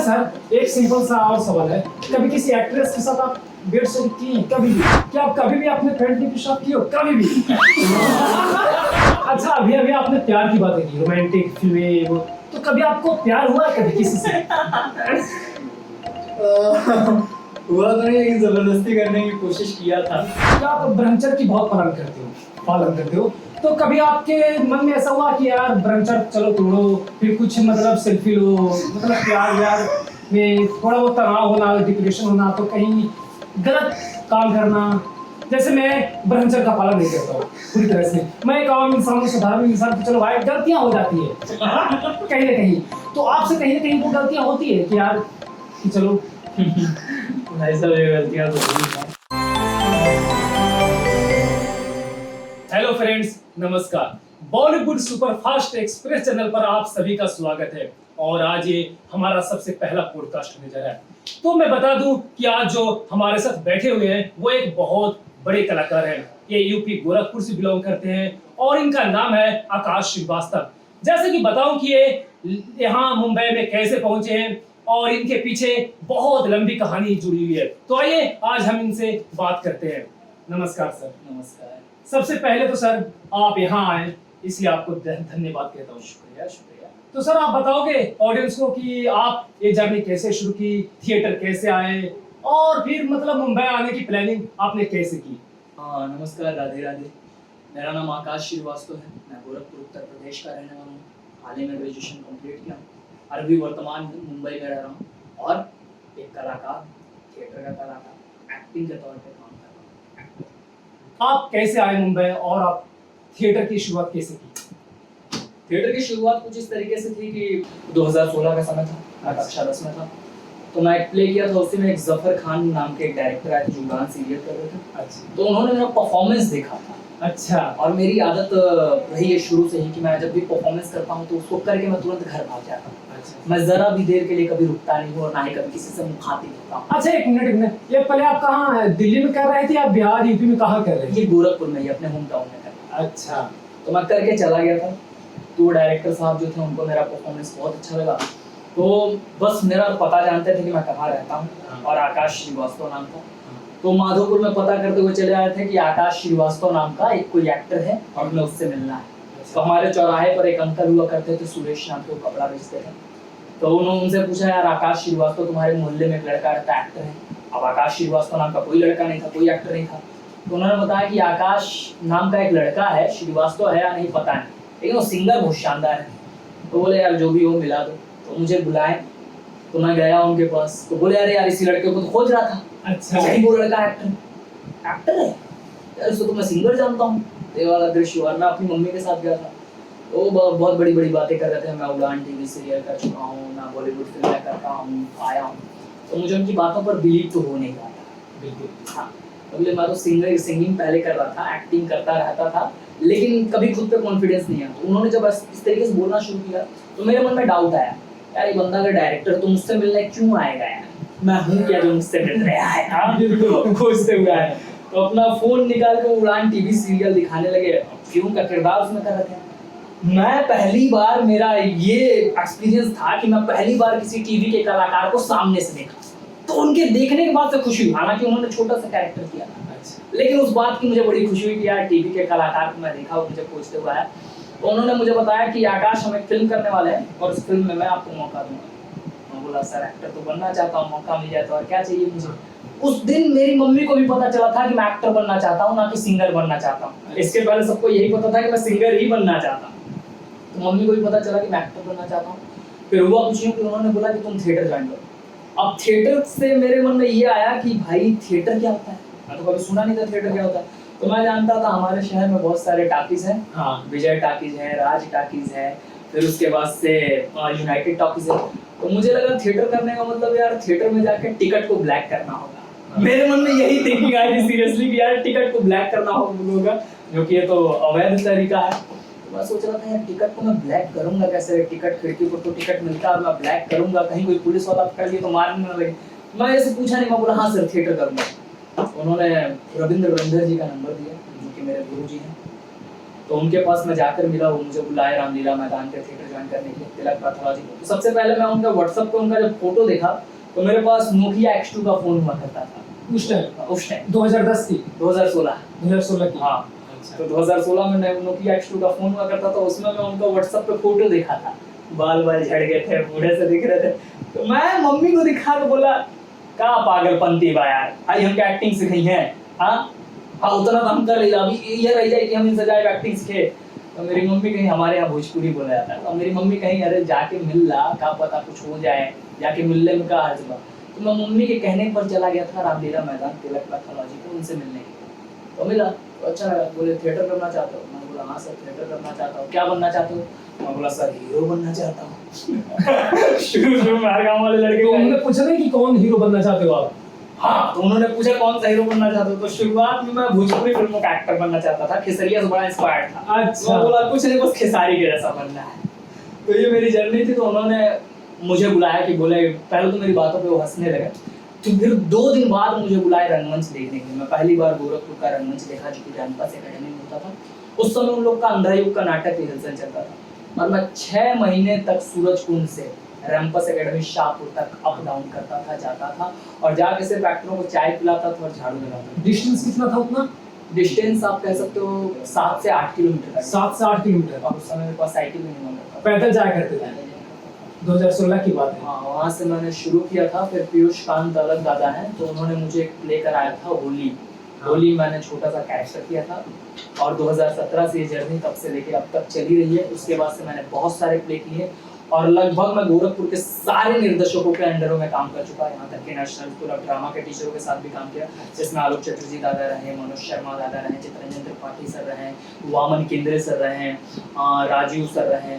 Sir एक simple सा और सवाल है, कभी किसी एक्ट्रेस के साथ आप डेट शेयर की कभी भी? क्या आप कभी भी अपने फ्रेंड के साथ की हो कभी भी? अच्छा अभी अभी आपने प्यार की बातें की, रोमांटिक फिल्में वो, तो कभी आपको प्यार हुआ है कभी किसी से? हुआ तो नहीं, लेकिन जबरदस्ती करने की कोशिश किया था। क्या आप ब्रह्मचर्य की बहुत पालन करते हो, तो कभी आपके मन में ऐसा हुआ कि यार ब्रह्मचर्य चलो तोड़ो, फिर कुछ मतलब सेल्फी लो, मतलब प्यार व्यार में थोड़ा बहुत तनाव होना, डिप्रेशन होना, तो कहीं गलत काम करना? जैसे मैं ब्रह्मचर्य का पालन नहीं करता हूँ पूरी तरह से, मैं एक आम इंसान हूँ, साधारण इंसान, तो चलो भाई गलतियां हो जाती है कहीं ना कहीं, तो आपसे कहीं ना कहीं वो गलतियां होती है कि यार कि चलो भाई साहब ये गलतियां तो हुई हैं। हेलो फ्रेंड्स, नमस्कार। बॉलीवुड सुपरफास्ट एक्सप्रेस चैनल पर आप सभी का स्वागत है और आज ये हमारा सबसे पहला पॉडकास्ट होने जा रहा है। तो मैं बता दूं कि आज जो हमारे साथ बैठे हुए हैं वो एक बहुत बड़े कलाकार हैं। ये यूपी गोरखपुर से बिलोंग करते हैं और इनका नाम है आकाश श्रीवास्तव। जैसे कि बताऊं कि ये यहाँ मुंबई में कैसे पहुंचे हैं और इनके पीछे बहुत लंबी कहानी जुड़ी हुई है, तो आइए आज हम इनसे बात करते हैं। नमस्कार सर। नमस्कार। सबसे पहले तो सर आप यहाँ आए इसलिए आपको धन्यवाद कहता हूँ। शुक्रिया शुक्रिया। तो सर आप बताओगे ऑडियंस को कि आप ये जर्नी कैसे शुरू की, थिएटर कैसे आए और फिर मतलब मुंबई आने की प्लानिंग आपने कैसे की? हाँ नमस्कार, राधे राधे। मेरा नाम आकाश श्रीवास्तव है। मैं गोरखपुर उत्तर प्रदेश का रहने वाला हूँ। हाल ही में ग्रेजुएशन कंप्लीट किया हूँ और अभी वर्तमान में मुंबई में रह रहा हूँ और एक कलाकार, थिएटर का कलाकार, एक्टिंग के तौर पे काम कर रहा हूँ। आप कैसे आए मुंबई और आप थिएटर की शुरुआत कैसे की? थिएटर की शुरुआत कुछ इस तरीके से थी कि 2016 का समय था, मैं कक्षा 10 में था, तो मैं एक प्ले किया था। उसी में एक जफर खान नाम के एक डायरेक्टर आए थे जो उड़ान सीरियल कर रहे थे। अच्छा तो उन्होंने मेरा परफॉर्मेंस देखा था। अच्छा। और मेरी आदत रही है शुरू से ही कि मैं जब भी परफॉर्मेंस करता हूँ तो उसको करके मैं तुरंत घर भाग जाता हूँ। अच्छा मैं जरा भी देर के लिए कभी रुकता नहीं हूँ और ना ही कभी किसी से मुखातिब होता हूँ। अच्छा, एक मिनट, ये पहले आप कहाँ दिल्ली में कर रहे थे या बिहार यूपी में कहाँ कर रहे थे? ये गोरखपुर में ही अपने होम टाउन में करता। अच्छा। तो मैं करके चला गया था। तो डायरेक्टर साहब जो थे उनको मेरा परफॉर्मेंस बहुत अच्छा लगा, तो बस मेरा पता जानते थे कि मैं कहाँ रहता हूँ और आकाश श्रीवास्तव नाम था। तो माधोपुर में पता करते हुए चले आए थे कि आकाश श्रीवास्तव नाम का एक कोई एक्टर है और हमें उससे मिलना है। तो हमारे चौराहे पर एक अंकल हुआ करते थे, सुरेश नाम के, वो कपड़ा बेचते थे। तो उन्होंने उनसे पूछा, यार आकाश श्रीवास्तव तुम्हारे मोहल्ले में एक लड़का रहता, एक्टर है। अब आकाश श्रीवास्तव नाम का कोई लड़का नहीं था, कोई एक्टर नहीं था। तो उन्होंने बताया कि आकाश नाम का एक लड़का है, श्रीवास्तव है या नहीं पता नहीं, लेकिन वो सिंगर बहुत शानदार है। तो बोले यार जो भी हो मिला दो। तो मुझे बुलाए, तो मैं गया उनके पास। तो बोले अरे यार इसी लड़के को तो खोज रहा था। अच्छा। वो लड़का एक्टर है यार, उसको तो मैं सिंगर जानता हूँ। ये वाला दृश्य हुआ। मैं अपनी मम्मी के साथ गया था। वो बहुत बड़ी बड़ी बातें कर रहे थे। मैं उड़ान टीवी सीरियल कर चुका हूँ, मैं बॉलीवुड फिल्में करता हूँ, आया हूँ। तो मुझे उनकी बातों पर बिलीव तो हो नहीं रहा था। बिल्कुल। हाँ, अगले मैं तो सिंगिंग पहले कर रहा था, एक्टिंग करता रहता था, लेकिन कभी खुद पे कॉन्फिडेंस नहीं आया। तो उन्होंने जब इस तरीके से बोलना शुरू किया तो मेरे मन में डाउट आया, यार ये बंदा अगर डायरेक्टर है तो मुझसे मिलने क्यों आएगा यार, मैं हूँ क्या जो मुझसे मिल रहा है। खोजते हुए आए तो अपना फोन निकाल के उड़ान टीवी सीरियल दिखाने लगे। क्यों का किरदार उसमें कर रहे थे। मैं पहली बार, मेरा ये एक्सपीरियंस था कि मैं पहली बार किसी टीवी के कलाकार को सामने से देखा। तो उनके देखने के बाद से खुशी हुई, हालांकि उन्होंने छोटा सा कैरेक्टर किया था, लेकिन उस बात की मुझे बड़ी खुशी हुई कि यार टीवी के कलाकार को मैं देखा, वो मुझे खोजते हुए आया। तो उन्होंने मुझे बताया कि आकाश हम एक फिल्म करने वाले हैं और इस फिल्म में मैं आपको मौका दूंगा। मैं बोला सर एक्टर तो बनना चाहता हूँ, मौका मिल जाए तो और क्या चाहिए मुझे। उस दिन मेरी मम्मी को भी पता चला था कि मैं एक्टर बनना चाहता हूँ, ना कि सिंगर बनना चाहता हूँ। इसके पहले सबको यही पता था कि मैं सिंगर ही बनना चाहता हूँ। तो मम्मी को भी पता चला कि मैं एक्टर बनना चाहता हूँ। फिर हुआ कुछ यूँ कि उन्होंने बोला कि तुम थिएटर ज्वाइन करो। अब थिएटर से मेरे मन में ये आया कि भाई थिएटर क्या होता है, मैं तो कभी सुना नहीं था थिएटर क्या होता है। तो मैं जानता था हमारे शहर में बहुत सारे टाकीज हैं। हाँ, विजय टाकीज है, राज टाकीज है, फिर उसके बाद से यूनाइटेड टॉकीज है। तो मुझे लगा थिएटर करने का मतलब यार थिएटर में जाके टिकट को ब्लैक करना होगा। मेरे मन में यही थिंकिंग आई थी सीरियसली कि यार टिकट को ब्लैक करना होगा, जो कि ये तो अवैध तरीका है। तो मैं सोच रहा था यार टिकट को मैं ब्लैक करूंगा कैसे, टिकट खिड़की पर तो टिकट मिलता है और मैं ब्लैक करूंगा, कहीं कोई पुलिस वाला पकड़ लिया तो मारने ना लगे। मैं ऐसे पूछा नहीं, मैं बोला हाँ सर थिएटर करूंगा। उन्होंने रविंद्र रंधर जी का नंबर दिया जो कि मेरे गुरु जी हैं। तो उनके पास मैं जाकर मिला, वो मुझे बुलाए रामलीला मैदान पे थिएटर ज्वाइन करने के लिए, तिलक पैथोलॉजी को। तो सबसे पहले मैं उनका व्हाट्सएप पे उनका जब फोटो देखा तो मेरे पास नोकिया X2 का फोन हुआ करता था उस टाइम 2010 की 2016 2016 की। हाँ। अच्छा। तो 2016 में नोकिया X2 का फोन हुआ करता था, उसमें मैं उनका व्हाट्सएप पे फोटो देखा था, बाल झड़ गए थे, बूढ़े से दिख रहे थे। तो मैं मम्मी को दिखा के बोला, का पागलपंती बा यार, भाई हम क्या एक्टिंग सिखाई है? हाँ हाँ, उतना तो हम कर ले, अभी ये रह जाए कि हम इनसे जाए एक्टिंग सीखे। तो मेरी मम्मी कहीं, हमारे यहाँ भोजपुरी बोला जाता है, तो मेरी मम्मी कहीं, अरे जाके मिल ला, क्या पता कुछ हो जाए, जाके मिलने में क्या हर्ज बा। तो मैं मम्मी के कहने पर चला गया था रामलीला मैदान तिलक पैथोलॉजी को, उनसे मिलने के लिए। तो मिला तो अच्छा लगा, बोले थिएटर करना चाहते हो? मैंने बोला हाँ सर थिएटर करना चाहता हूँ। क्या बनना चाहते हो? मैं बोला सर हीरो बनना चाहता हूँ। शुरू में हर गाँव वाले लड़के तो उन्होंने पूछा नहीं कि कौन हीरो बनना चाहते हो आप? हाँ, तो उन्होंने पूछा कौन सा हीरो बनना चाहते हो? तो शुरुआत में मैं भोजपुरी फिल्मों का एक्टर बनना चाहता था, खेसरिया से बड़ा इंस्पायर्ड था। अच्छा। मैं बोला कुछ नहीं, बस खेसारी के जैसा बनना है। तो ये मेरी जर्नी थी। तो उन्होंने मुझे बुलाया कि बोले, पहले तो मेरी बातों पे वो हंसने लगे, तो फिर 2 दिन बाद मुझे बुलाए रंगमंच देखने के लिए। मैं पहली बार गोरखपुर का रंगमंच देखा, जो कि रैंपस एकेडमी में होता था। उस समय उन लोग का अंधा युग का नाटक रिहर्सल चलता था, और मैं 6 महीने तक सूरजकुंड से रैंपस एकेडमी शाहपुर तक अप डाउन करता था, जाता था, और जाके सिर्फ एक्टरों को चाय पिलाता था और झाड़ू लगाता था। डिस्टेंस कितना था उतना? डिस्टेंस आप कह सकते हो 7 से 8 किलोमीटर। 7 से 8 किलोमीटर। और उस समय मेरे पास साइकिल भी नहीं होता था, पैदल जाया करते थे। 2016 की बात है। हाँ, वहाँ से मैंने शुरू किया था। फिर पीयूष कांत अलग दादा हैं, तो उन्होंने मुझे एक प्ले कराया था, होली। होली मैंने छोटा सा कैरेक्टर किया था, और 2017 से ये जर्नी तब से लेके अब तक चली रही है। उसके बाद से मैंने बहुत सारे प्ले किए, और लगभग मैं गोरखपुर के सारे निर्देशकों के अंडरों में काम कर चुका, यहाँ तक कि नेशनल स्कूल ऑफ ड्रामा के टीचरों के साथ भी काम किया, जिसमें आलोक चटर्जी दादा रहे, मनोज शर्मा दादा रहे, चित्रंजन त्रिपाठी सर रहे, वामन केंद्रे सर रहे, राजीव सर रहे।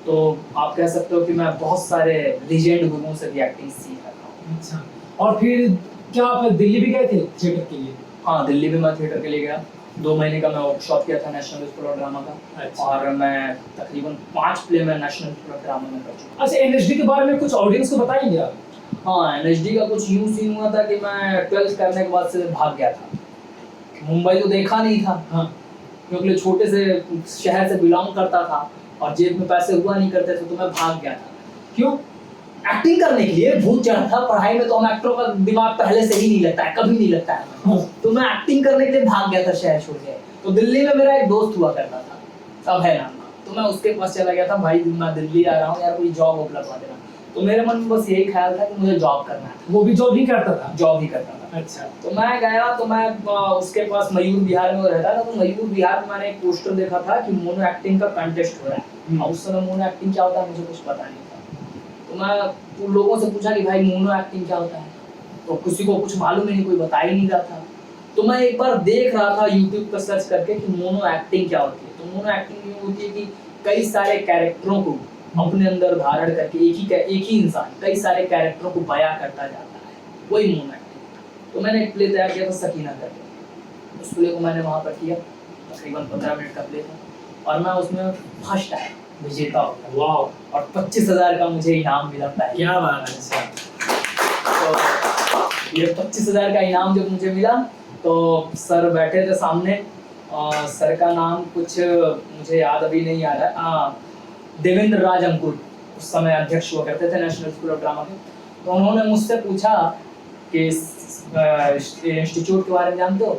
तो आप कह सकते हो कि मैं बहुत सारे लीजेंड गुरुओं से भी एक्टिंग सीख रहा हूँ। अच्छा। और फिर क्या आप दिल्ली भी गए थे थिएटर के लिए? हाँ, दिल्ली भी मैं थिएटर के लिए गया। 2 महीने का मैं वर्कशॉप किया था नेशनल स्कूल ऑफ ड्रामा का। अच्छा। और मैं तकरीबन 5 प्ले में नेशनल स्कूल ऑफ ड्रामा में कर चुका। अच्छा, एनएसडी के बारे में कुछ ऑडियंस को बताएंगे आप? हाँ, एनएसडी का कुछ यूं सीन हुआ था कि मैं 12th करने के बाद से भाग गया था। मुंबई तो देखा नहीं था। हाँ। क्योंकि छोटे से शहर से बिलोंग करता था, और जेब में पैसे हुआ नहीं करते थे, तो मैं भाग गया था। क्यों? एक्टिंग करने के लिए भूत चढ़ा था। पढ़ाई में तो हम एक्टरों का दिमाग पहले से ही नहीं लगता है, कभी नहीं लगता है। हाँ। तो मैं एक्टिंग करने के लिए भाग गया था शहर छोड़ के। तो दिल्ली में मेरा एक दोस्त हुआ करता था, अभय नाम का। तो मैं उसके पास चला गया था, भाई मैं दिल्ली आ रहा हूँ यार, कोई जॉब वॉब लगवा देना। तो मेरे मन में बस यही ख्याल था कि मुझे जॉब करना है। वो भी जॉब ही करता था? जॉब ही करता था। अच्छा। तो मैं गया, तो मैं उसके पास मयूर विहार में वो रहता था। तो मयूर विहार में मैंने एक पोस्टर देखा था कि मोनो एक्टिंग का कंटेस्ट हो रहा है। और उस समय मोनो एक्टिंग क्या होता है मुझे कुछ पता नहीं था। तो मैं उन लोगों से पूछा कि भाई मोनो एक्टिंग क्या होता है, तो किसी को कुछ मालूम ही नहीं, कोई बता ही नहीं रहा था। तो मैं एक बार देख रहा था यूट्यूब पर सर्च करके कि मोनो एक्टिंग क्या होती है। तो मोनो एक्टिंग ये होती है कि कई सारे कैरेक्टरों को अपने अंदर धारण करके एक ही इंसान कई सारे कैरेक्टरों को बयां करता जाता है, वही मोनो एक्टिंग। तो मैंने एक प्ले तैयार किया था सकीना करके। उस प्ले को मैंने वहाँ पर किया, तकरीबन 15 मिनट का प्ले था, और मैं उसमें फर्स्ट आया, विजेता हो गया। वाह। और 25,000 का मुझे इनाम मिला था। क्या बात है। अच्छा। तो ये 25,000 का इनाम जब मुझे मिला, तो सर बैठे थे सामने, सर का नाम कुछ मुझे याद अभी नहीं आ रहा है, देवेंद्र राज अंकुर, उस समय अध्यक्ष हुआ करते थे नेशनल स्कूल ऑफ ड्रामा के। तो उन्होंने मुझसे पूछा कि इंस्टीट्यूट के बारे में जानते हो?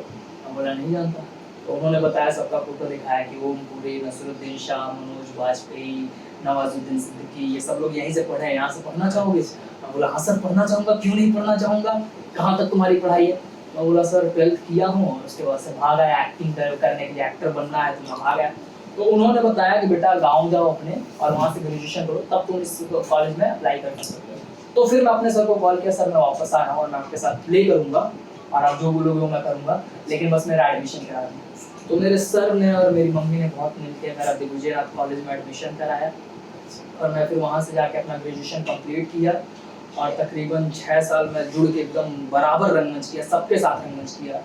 मैं बोला नहीं जानता। तो उन्होंने बताया, सबका फोटो दिखाया कि ओमपुरी, नसरुद्दीन शाह, मनोज वाजपेयी, नवाजुद्दीन सिद्दीकी, ये सब लोग यहीं से पढ़े हैं, यहाँ से पढ़ना चाहोगे? मैं बोला हाँ सर पढ़ना चाहूँगा, क्यों नहीं पढ़ना चाहूँगा, कहाँ तक तुम्हारी पढ़ाई है? मैं बोला सर 12th किया हूँ, और उसके बाद से भाग आया एक्टिंग करने के लिए, एक्टर बनना है, तो मैं भाग आया। तो उन्होंने बताया कि बेटा गाँव जाओ अपने, और वहाँ से ग्रेजुएशन करो, तब तुम इस कॉलेज में अप्लाई कर सकते हो। तो फिर मैं अपने सर को कॉल किया, सर मैं वापस आ रहा हूँ और मैं आपके साथ प्ले करूँगा, और आप जो बोलोगे वो मैं करूँगा, लेकिन बस मेरा एडमिशन करा दें। तो मेरे सर ने और मेरी मम्मी ने बहुत मिलकर मेरा दिग्विजयनाथ कॉलेज में एडमिशन कराया, और मैं फिर वहाँ से जाके अपना ग्रेजुएशन कंप्लीट किया, और तकरीबन 6 साल में जुड़ के एकदम बराबर रंगमंच किया, सबके साथ रंगमंच किया।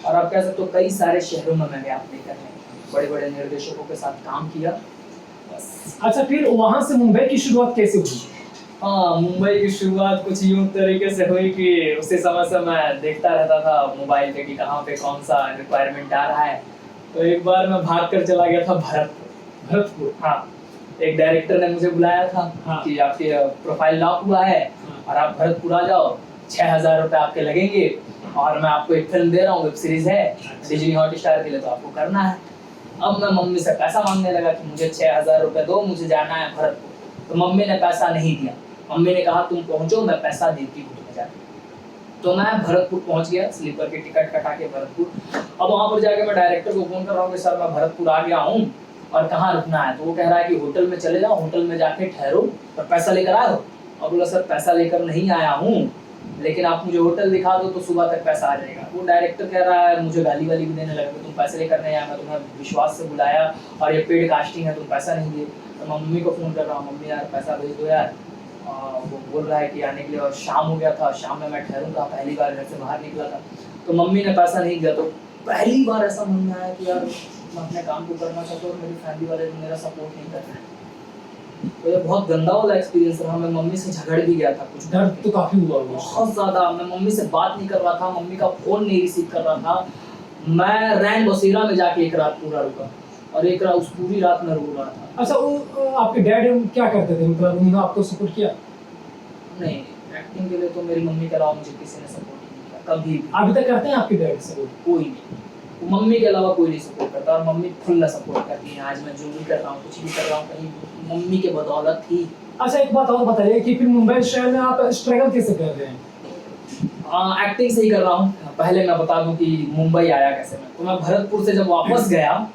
और आप कह सकते हो कई सारे शहरों में मैं गया प्ले करने, बड़े बड़े निर्देशकों के साथ काम किया। बस। अच्छा, फिर वहाँ से मुंबई की शुरुआत कैसे हुई? हाँ, मुंबई की शुरुआत कुछ यूं तरीके से हुई कि उसी समय से मैं देखता रहता था मोबाइल पे कि कहाँ पे कौन सा रिक्वायरमेंट आ रहा है, तो एक बार मैं भाग कर चला गया था भरतपुर। भरतपुर। हाँ, एक डायरेक्टर ने मुझे बुलाया था हाँ। कि आपके प्रोफाइल लॉक हुआ है और आप भरतपुर आ जाओ, 6,000 रुपये आपके लगेंगे और मैं आपको एक फिल्म दे रहा हूँ, वेब सीरीज है डिज्नी हॉटस्टार के लिए, तो आपको करना है। अब मैं मम्मी से पैसा मांगने लगा कि मुझे 6,000 रुपये दो, मुझे जाना है भरतपुर। तो मम्मी ने पैसा नहीं दिया। मम्मी ने कहा तुम पहुंचो, मैं पैसा देती हूँ तुम्हें जाके। तो मैं भरतपुर पहुंच गया, स्लीपर की टिकट कटा के भरतपुर। अब वहाँ पर जाके मैं डायरेक्टर को फोन कर रहा हूँ कि सर मैं भरतपुर आ गया हूँ और कहाँ रुकना है। तो वो कह रहा है कि होटल में चले जाओ, होटल में जाके ठहरो और पैसा लेकर आए हो। अब बोला सर पैसा लेकर नहीं आया हूँ, लेकिन आप मुझे होटल दिखा दो तो सुबह तक पैसा आ जाएगा। वो डायरेक्टर कह रहा है, मुझे गाली वाली भी देने लगा कि तुम पैसे लेकर नहीं आया, मैं तुम्हें विश्वास से बुलाया और ये पेड कास्टिंग है, तुम पैसा नहीं दिए। तो मैं मम्मी को फ़ोन कर रहा हूँ, मम्मी यार पैसा भेज दो यार। वो बोल रहा है कि आने के लिए, और शाम हो गया था, शाम में मैं ठहरूंगा, पहली बार घर से बाहर निकला था। तो मम्मी ने पैसा नहीं दिया। तो पहली बार ऐसा मन में आया कि यार मैं अपने काम को करना चाहता हूँ और मेरी फैमिली वाले मेरा सपोर्ट नहीं कर रहे हैं। तो ये बहुत गंदा वाला एक्सपीरियंस रहा। मैं मम्मी से झगड़ भी गया था कुछ। दर्द तो काफी हुआ होगा। बहुत ज़्यादा। मैं मम्मी से बात नहीं कर रहा था, मम्मी का फ़ोन नहीं रिसीव कर रहा था। मैं रैन बसेरा में जाके एक रात पूरा रुका और एक रात, उस पूरी रात में रो रहा था। अच्छा, वो आपके डैड क्या करते थे, मतलब उन्होंने आपको सपोर्ट किया? नहीं, एक्टिंग के लिए तो मेरी मम्मी के अलावा मुझे किसी ने सपोर्ट नहीं किया कभी भी। अभी तक करते हैं आपके डैड सपोर्ट? कोई नहीं, मम्मी के अलावा कोई नहीं सपोर्ट करता। और मम्मी फुल सपोर्ट करती है। आज मैं जो भी कर रहा हूँ, कुछ भी कर रहा हूँ, कहीं मम्मी के बदौलत ही। अच्छा, एक बात और बताइए कि फिर मुंबई शहर में आप स्ट्रगल कैसे कर रहे हैं? एक्टिंग से ही कर रहा हूँ। पहले मैं बता दूं कि मुंबई आया कैसे मैं। तो मैं भरतपुर से जब वापस गया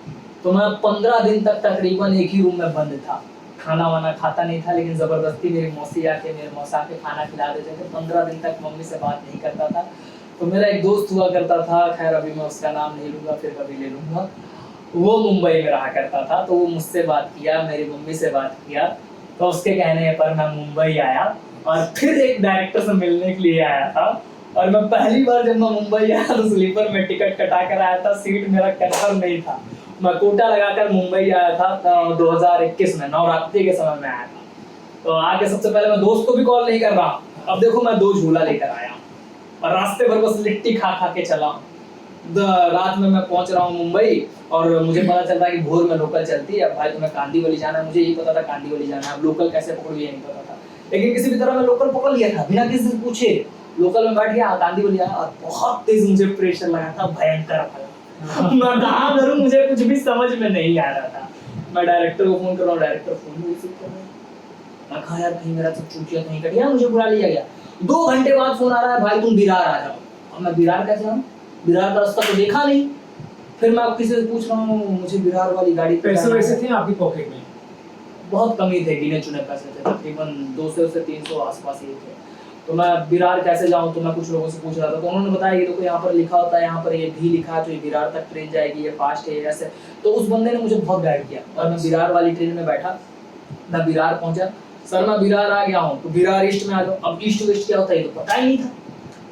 तो मैं 15 दिन तक तकरीबन एक ही रूम में बंद था। खाना वाना खाता नहीं था, लेकिन ज़बरदस्ती मेरी मौसी आके, मेरे मौसा के खाना खिला देते थे। 15 दिन तक मम्मी से बात नहीं करता था। तो मेरा एक दोस्त हुआ करता था, खैर अभी मैं उसका नाम नहीं लूँगा, फिर कभी ले लूँगा। वो मुंबई में रहा करता था, तो वो मुझसे बात किया, मेरी मम्मी से बात किया। तो उसके कहने पर मैं मुंबई आया और फिर एक डायरेक्टर से मिलने के लिए आया था। और मैं पहली बार जब मैं मुंबई आया तो स्लीपर में टिकट कटा कर आया था, सीट मेरा कंफर्म नहीं था। मैं कोटा लगाकर मुंबई आया था 2021 में, नवरात्रि के समय में आया था। तो आके सबसे पहले मैं दोस्त को भी कॉल नहीं कर रहा। अब देखो मैं 2 झूला लेकर आया और रास्ते भर बस लिट्टी खा खा के चला। रात में मैं पहुंच रहा हूँ मुंबई और मुझे पता चल रहा है कि भोर में लोकल चलती है। अब भाई तुम्हें कांदीवली जाना है, मुझे यही पता था कांदीवली जाना है। अब लोकल कैसे पकड़ू ये नहीं पता था, लेकिन किसी भी तरह मैं लोकल पकड़ लिया था बिना किसी से पूछे। लोकल में बैठ गया, कांदीवली आया और बहुत तेज मुझे प्रेशर लगा था, भयंकर फला। मैं कहाँ करूँ, मुझे कुछ भी समझ में नहीं आ रहा था। मैं डायरेक्टर को फोन कर रहा हूँ, डायरेक्टर फोन नहीं रिसीव कर रहा है। मैं कहा यार कहीं मेरा सब चूतिया नहीं कट गया, मुझे बुला लिया गया। 2 घंटे बाद फोन आ रहा है, भाई तुम विरार आ जाओ। अब मैं विरार कैसे आऊँ, विरार का रास्ता तो देखा नहीं। फिर मैं किसी से पूछ रहा हूँ, मुझे विरार वाली गाड़ी पे पैसे वैसे थे आपकी पॉकेट में? बहुत कम ही थे, गिने चुने पैसे थे, तकरीबन 200 से 300 आसपास ही थे। तो मैं विरार कैसे जाऊँ, तो मैं कुछ लोगों से पूछ रहा था। तो उन्होंने बताया कि देखो यहाँ पर लिखा होता है, यहाँ पर ये भी लिखा है, तो ये विरार तक ट्रेन जाएगी, ये फास्ट है ऐसे। तो उस बंदे ने मुझे बहुत गाइड किया और मैं विरार वाली ट्रेन में बैठा। मैं विरार पहुंचा, सर मैं विरार आ गया हूँ, तो विरार ईस्ट में आ जाओ। अब ईस्ट वेस्ट क्या होता है ये तो पता ही नहीं था।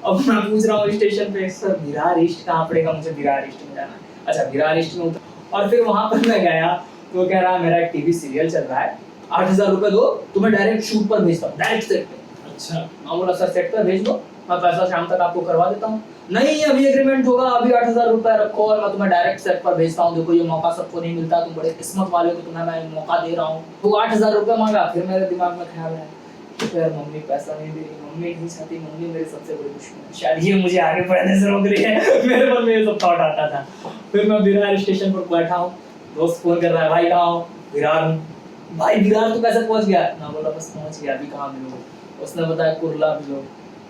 अब मैं पूछ रहा हूँ स्टेशन पे, सर विरार ईस्ट कहाँ पड़ेगा, मुझे विरार ईस्ट में जाना है। अच्छा विरार ईस्ट में उतर, और फिर वहां पर मैं गया तो कह रहा मेरा एक टीवी सीरियल चल रहा है, 8,000 रुपए दो, तुम्हें डायरेक्ट शूट पर भेजता हूँ, डायरेक्ट सेट पे। अच्छा, मैं बोला सर सेट पर भेज दो, मैं पैसा शाम तक आपको करवा देता हूँ। नहीं अभी एग्रीमेंट होगा, अभी 8,000 रुपए रखो और मैं तुम्हें डायरेक्ट सेट पर भेजता हूँ। देखो ये मौका सबको नहीं मिलता, तुम बड़े किस्मत वाले हो, तुम्हें मैं मौका दे रहा हूँ। तो 8,000 रुपए मांगा। फिर मेरे दिमाग में ख्याल है तो यार मम्मी पैसा नहीं दे रही, मम्मी नहीं चाहती, मम्मी मेरी सबसे बड़ी दुश्मन है, शायद ये मुझे आगे बढ़ने से रोक रही है। मेरे मन में ये सब थॉट आता था। फिर मैं विरार स्टेशन पर बैठा हूँ, दोस्त फोन कर रहा है, भाई कहाँ हो, विरार हूँ। भाई विरार तो कैसे पहुंच गया? मैं बोला बस पहुंच गया, अभी कहाँ मिलोगे? उसने बताया कुर्ला मिलो।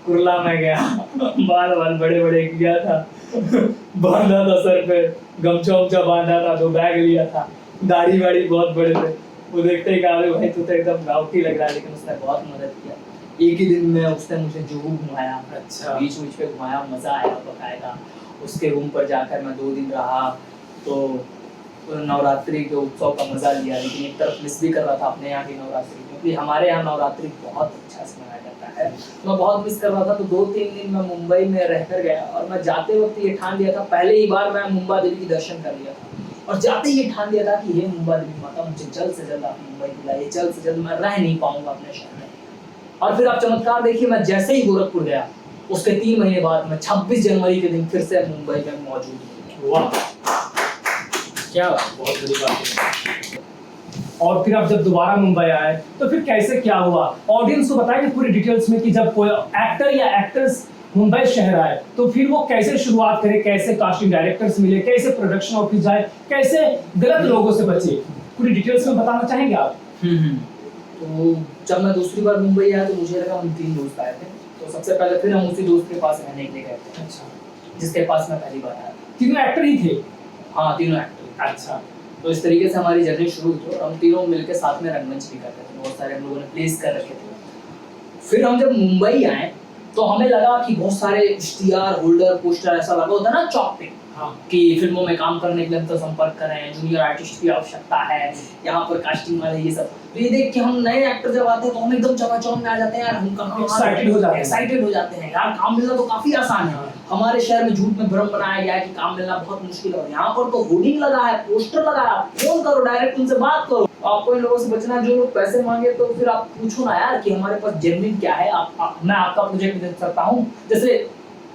कुर्ला में गया, बाल बड़े बड़े किया था, बांधा था सर पे, गमछा उमछा बांधा था, 2 बैग लिया था, दाढ़ी वाड़ी बहुत बड़े थे। वो देखते ही कहा भाई तू तो एकदम गाँवटी लग रहा है, लेकिन उसने बहुत मदद किया। एक ही दिन में उसने मुझे जुहू घुमाया। अच्छा, बीच बीच पे घुमाया, मजा आया बकायदा। उसके रूम पर जाकर मैं 2 दिन रहा, तो नवरात्रि के उत्सव का मजा लिया। लेकिन एक तरफ मिस भी कर रहा था अपने यहाँ की नवरात्रि, क्योंकि हमारे यहाँ नवरात्रि बहुत अच्छा से मनाया जाता है। मैं बहुत मिस कर रहा था। तो 2-3 दिन मैं मुंबई में रहकर गया और मैं जाते वक्त ये ठान लिया था, पहले ही बार मैं मुंबा देवी की दर्शन कर लिया था और जाते ही ये ठान लिया था कि हे मुंबा देवी माता, मुझे जल्द से जल्द आप मुंबई बुलाइए, जल्द से जल्द, मैं रह नहीं पाऊंगा अपने शहर में। और फिर आप चमत्कार देखिए, मैं जैसे ही गोरखपुर गया उसके 3 महीने बाद मैं 26 जनवरी के दिन फिर से मुंबई में मौजूद हूँ। वाह, क्या बात। बहुत बड़ी बात है। और फिर आप जब दोबारा मुंबई आए तो फिर कैसे क्या हुआ, ऑडियंस को बताएंगे पूरी डिटेल्स में कि जब कोई एक्टर या एक्ट्रेस मुंबई शहर आए तो फिर वो कैसे शुरुआत करे, कैसे कास्टिंग डायरेक्टर्स मिले, कैसे प्रोडक्शन ऑफिस जाए, कैसे गलत लोगों से बचे, पूरी डिटेल्स में बताना चाहेंगे आप? तो जब मैं दूसरी बार मुंबई आया तो मुझे लगा हम 3 दोस्त आए थे। तो सबसे पहले फिर हम उसी दोस्त के पास रहने के लिए गए थे, अच्छा, जिसके पास मैं पहली बार आया। तीनों एक्टर ही थे? हाँ, तीनों एक्टर। अच्छा, तो इस तरीके से हमारी जर्नी शुरू हुई थी और हम तीनों मिलकर साथ में रंगमंच भी करते थे। बहुत सारे हम लोगों ने प्लेस कर रखे थे। फिर हम जब मुंबई आए तो हमें लगा कि बहुत सारे इश्तिहार, होल्डर, पोस्टर ऐसा लगा होता है ना चौक पे, हाँ, कि फिल्मों में काम करने के लिए हम तो संपर्क करें, जूनियर आर्टिस्ट की आवश्यकता है, यहाँ पर कास्टिंग वाले ये सब। तो ये देख के हम नए एक्टर जब आते हैं तो हम एकदम चकाचौंध में आ जाते हैं यार, हम कहाँ एक्साइटेड हो जाते हैं यार, काम मिलना तो काफी आसान है। हाँ। हमारे शहर में झूठ में भ्रम बनाया गया है कि काम मिलना बहुत मुश्किल है, यहाँ पर तो होर्डिंग लगा है, पोस्टर लगा है, आप फोन करो, डायरेक्ट उनसे बात करो। आपको इन लोगों से बचना है जो लोग पैसे मांगे, तो फिर आप पूछो ना यार कि हमारे पास जेन्युइन क्या है, मैं आपका प्रोजेक्ट दे सकता हूँ। जैसे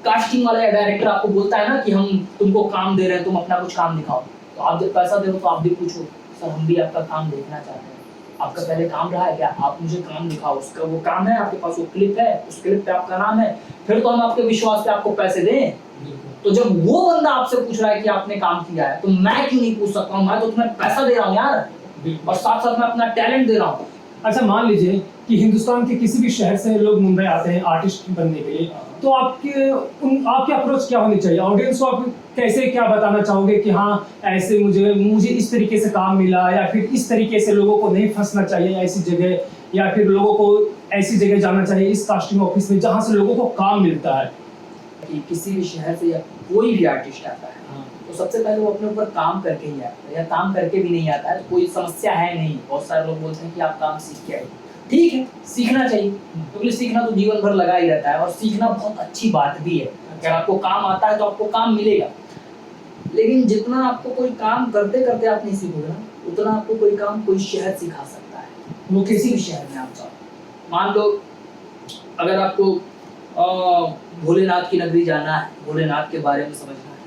कास्टिंग वाला या डायरेक्टर आपको बोलता है ना कि हम तुमको काम दे रहे हैं, तुम अपना कुछ काम दिखाओ, तो आप जब पैसा दे रहे हो तो आप भी पूछो सर हम भी आपका काम देखना चाहते हैं, आपका पहले काम रहा है क्या, आप मुझे काम दिखाओ। उसका वो काम है, आपके पास वो क्लिप है, उस क्लिप पे आपका नाम है, फिर तो हम आपके विश्वास पे आपको पैसे दें। तो जब वो बंदा आपसे पूछ रहा है कि आपने काम किया है, तो मैं क्यों नहीं पूछ सकता हूँ? मैं तो तुम्हें पैसा दे रहा हूँ यार, और साथ साथ मैं अपना टैलेंट दे रहा हूँ। अच्छा, मान लीजिए कि हिंदुस्तान के किसी भी शहर से लोग मुंबई आते हैं आर्टिस्ट बनने के लिए, तो आपकी अप्रोच क्या होनी चाहिए? ऑडियंस को आप कैसे क्या बताना चाहोगे कि हाँ ऐसे मुझे इस तरीके से काम मिला, या फिर इस तरीके से लोगों को नहीं फंसना चाहिए ऐसी जगह, या फिर लोगों को ऐसी जगह जाना चाहिए इस कास्टिंग ऑफिस में जहाँ से लोगों को काम मिलता है? कि किसी भी शहर से या कोई भी आर्टिस्ट आता है, तो सबसे पहले वो अपने ऊपर काम करके ही आता है, या काम करके भी नहीं आता है, कोई समस्या है नहीं। बहुत सारे लोग बोलते हैं कि आप काम सीख के आए, ठीक है, सीखना चाहिए, क्योंकि सीखना तो जीवन भर लगा ही रहता है, और सीखना बहुत अच्छी बात भी है। अगर आपको काम आता है तो आपको काम मिलेगा, लेकिन जितना आपको कोई काम करते करते आप नहीं सीखोगे ना, उतना आपको कोई काम कोई शहर सिखा सकता है। वो किसी भी शहर में आप जाओ, मान लो अगर आपको भोलेनाथ की नगरी जाना है, भोलेनाथ के बारे में समझना है,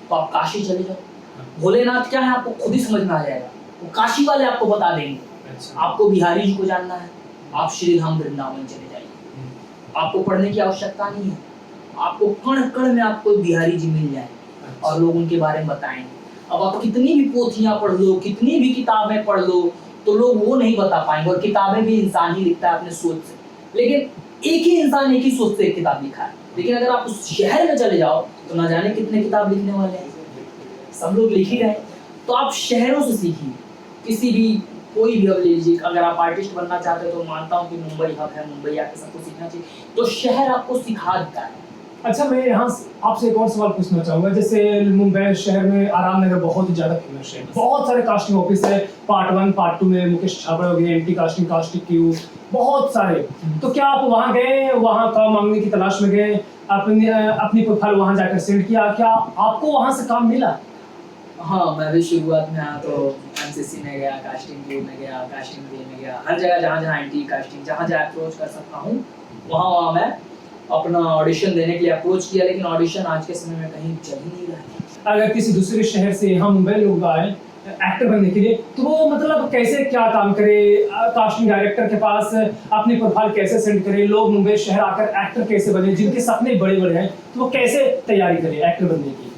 तो आप काशी चले जाओ। भोलेनाथ क्या है आपको खुद ही समझ में आ जाएगा, वो काशी वाले आपको बता देंगे। अच्छा। आपको बिहारी जी को जानना है, आप श्री धाम वृंदावन चले जाइए, आपको पढ़ने की आवश्यकता नहीं है, आपको कण कण में आपको बिहारी जी मिल जाए और लोग उनके बारे में बताएंगे। अब आप कितनी भी पोथियां पढ़ लो, कितनी भी किताबें पढ़ लो, तो लोग वो नहीं बता पाएंगे। और किताबें भी इंसान ही लिखता है अपने सोच से, लेकिन एक ही इंसान एक ही सोच से एक किताब लिखा है। लेकिन अगर आप उस शहर में चले जाओ तो ना जाने कितने किताब लिखने वाले हैं, सब लोग लिख ही रहे। तो आप शहरों से सीखिए, किसी भी कोई भी अब ले लीजिए। अगर आप आर्टिस्ट बनना चाहते हो तो मानता हूँ कि मुंबई हब है, मुंबई आके सबको सीखना चाहिए, तो शहर आपको सिखा देता है। अच्छा, मैं यहाँ आपसे एक और सवाल पूछना चाहूंगा। जैसे मुंबई शहर में आराम नगर बहुत ही ज्यादा फेमस है, बहुत सारे कास्टिंग ऑफिस है, पार्ट 1 पार्ट 2 में मुकेश छाबड़ा हो गए, एंटी कास्टिंग, कास्टिंग क्यू, बहुत सारे। तो क्या आप वहाँ गए, वहाँ काम मांगने की तलाश में गए, अपनी प्रोफाइल वहाँ जाकर सेंड किया, क्या आपको वहाँ से काम मिला? हाँ, मैं भी शुरुआत में आया तो एमसीसी में गया, कास्टिंग क्यू में गया, कास्टिंग डे में गया, हर जगह जहाँ एंटी कास्टिंग, जहाँ अप्रोच कर सकता हूँ वहाँ मैं अपना ऑडिशन देने के लिए अप्रोच किया। लेकिन ऑडिशन आज के समय में कहीं चल ही नहीं रहा है। अगर किसी दूसरे शहर से यहाँ मुंबई लोग आए एक्टर बनने के लिए, तो वो मतलब कैसे क्या काम करे, कास्टिंग डायरेक्टर के पास अपनी प्रोफाइल कैसे सेंड करे, लोग मुंबई शहर आकर एक्टर कैसे बने, जिनके सपने बड़े बड़े हैं, तो वो कैसे तैयारी करे एक्टर बनने की,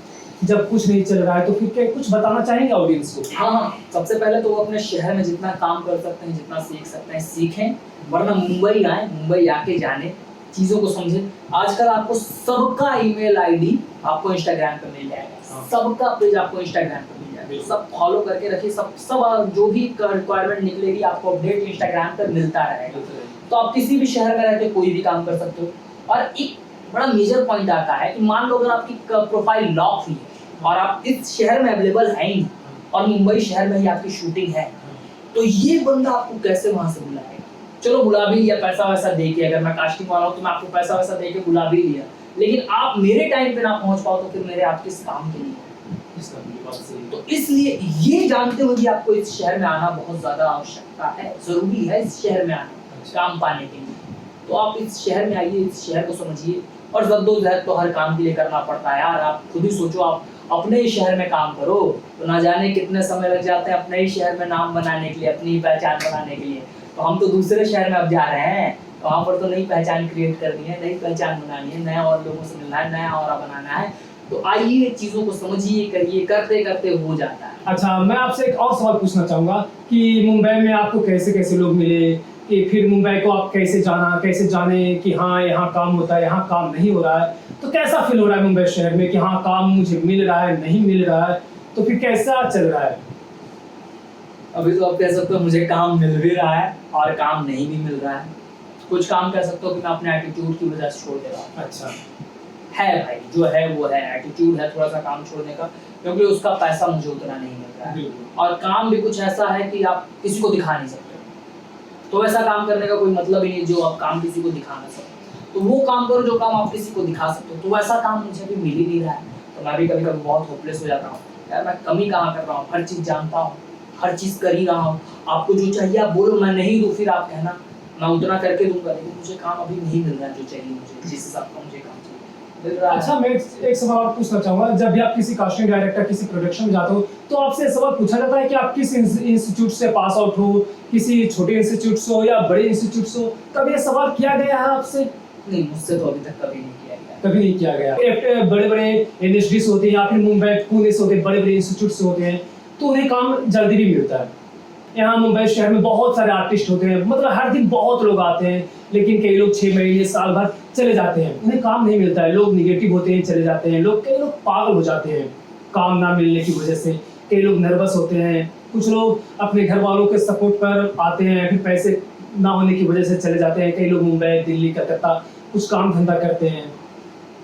जब कुछ नहीं चल रहा है? तो फिर क्या कुछ बताना चाहेंगे ऑडियंस को? हाँ, सबसे पहले तो वो अपने शहर में जितना काम कर सकते हैं, जितना सीख सकते हैं सीखें, वरना मुंबई आए, मुंबई आके जाने, चीजों को समझें। आजकल आपको सबका ईमेल आईडी आपको इंस्टाग्राम पे मिल जाएगा, सबका पेज आपको इंस्टाग्राम पे मिल जाएगा, सब फॉलो करके रखिए। सब जो भी रिक्वायरमेंट निकलेगी आपको अपडेट इंस्टाग्राम पर मिलता रहेगा। तो आप किसी भी शहर में रहते कोई भी काम कर सकते हो। और एक बड़ा मेजर पॉइंट आता है कि मान लो अगर आपकी प्रोफाइल लॉक हुई है और आप इस शहर में अवेलेबल है ही नहीं, और मुंबई शहर में ही आपकी शूटिंग है, तो ये बंदा आपको कैसे वहां से बुलाएगा? चलो बुला भी लिया पैसा वैसा दे के, अगर मैं कास्टिंग वाला हूँ तो मैं आपको पैसा वैसा दे के बुला भी लिया, लेकिन आप मेरे टाइम पे ना पहुंच पाओ तो फिर मेरे आप किस काम के लिए? तो इसलिए ये जानते हुए कि आपको इस शहर में आना बहुत ज्यादा आवश्यकता है, जरूरी है इस शहर में आना काम पाने के लिए, तो आप इस शहर में आइए, इस शहर को समझिए। और जद्दोजहद तो हर काम के लिए करना पड़ता है यार। आप खुद ही सोचो, अपने ही शहर में काम करो, तो ना जाने कितने समय लग जाते हैं अपने ही शहर में नाम बनाने के लिए, अपनी ही पहचान बनाने के लिए। तो हम तो दूसरे शहर में अब जा रहे हैं, तो वहाँ पर तो नई पहचान क्रिएट करनी है, नई पहचान बनानी है, नया और लोगों से मिलना है, नया ऑरा बनाना है। तो आइए चीज़ों को समझिए, करिए, करते करते हो जाता है। अच्छा, मैं आपसे एक और सवाल पूछना चाहूंगा कि मुंबई में आपको कैसे कैसे लोग मिले, कि फिर मुंबई को आप कैसे जाने कि हाँ यहाँ काम होता है, यहाँ काम नहीं हो रहा है, तो कैसा फील हो रहा है मुंबई शहर में कि हाँ काम मुझे मिल रहा है, नहीं मिल रहा है, तो फिर कैसा चल रहा है? अभी तो आप कह सकते हो मुझे काम मिल भी रहा है और काम नहीं भी मिल रहा है। कुछ काम कह सकते हो कि मैं अपने एटीट्यूड की वजह से छोड़ दे रहा हूँ। अच्छा, है भाई, जो है वो है, एटीट्यूड है थोड़ा सा काम छोड़ने का, क्योंकि उसका पैसा मुझे उतना नहीं मिल रहा है। बिल्कुल। और काम भी कुछ ऐसा है कि आप किसी को दिखा नहीं सकते, तो ऐसा काम करने का कोई मतलब ही नहीं जो आप काम किसी को दिखा ना सकते। तो वो काम करो जो काम आप किसी को दिखा सकते हो, तो वैसा काम मुझे अभी मिल ही नहीं रहा है। तो मैं भी कभी कभी बहुत होपलेस हो जाता हूँ, यार मैं कमी कहाँ कर रहा हूँ, हर चीज़ जानता हूँ, हर चीज़ कर ही रहा हूँ, आपको जो चाहिए आप बोलो, मैं नहीं दूँ फिर आप कहना मैं उतना करके दूंगा, लेकिन मुझे काम अभी नहीं मिल रहा है जो चाहिए मुझे, जिस हिसाब का मुझे काम चाहिए मिल रहा है। अच्छा, मैं एक सवाल और पूछना चाहूंगा। जब भी आप किसी कास्टिंग डायरेक्टर, किसी प्रोडक्शन में जाते हो, तो आपसे सवाल पूछा जाता है कि आप किस इंस्टीट्यूट से पास आउट हो, किसी छोटे इंस्टीट्यूट से हो या बड़े इंस्टीट्यूट से हो? कभी ये सवाल किया गया है आपसे? नहीं, मुझसे तो अभी तक कभी नहीं किया गया। कभी नहीं किया गया। बड़े बड़े एनएसडीज होते हैं या फिर मुंबई पुणे से होते हैं, बड़े बड़े इंस्टीट्यूट से होते हैं, तो उन्हें काम जल्दी भी मिलता है। यहाँ मुंबई शहर में बहुत सारे आर्टिस्ट होते हैं, मतलब हर दिन बहुत लोग आते हैं, लेकिन कई लोग 6 महीने साल भर चले जाते हैं, उन्हें काम नहीं मिलता है। लोग निगेटिव होते हैं, चले जाते हैं, कई लोग पागल हो जाते हैं काम ना मिलने की वजह से। कई लोग नर्वस होते हैं, कुछ लोग अपने घर वालों के सपोर्ट पर आते हैं, फिर पैसे ना होने की वजह से चले जाते हैं। कई लोग मुंबई, दिल्ली, कलकत्ता कुछ काम धंधा करते हैं,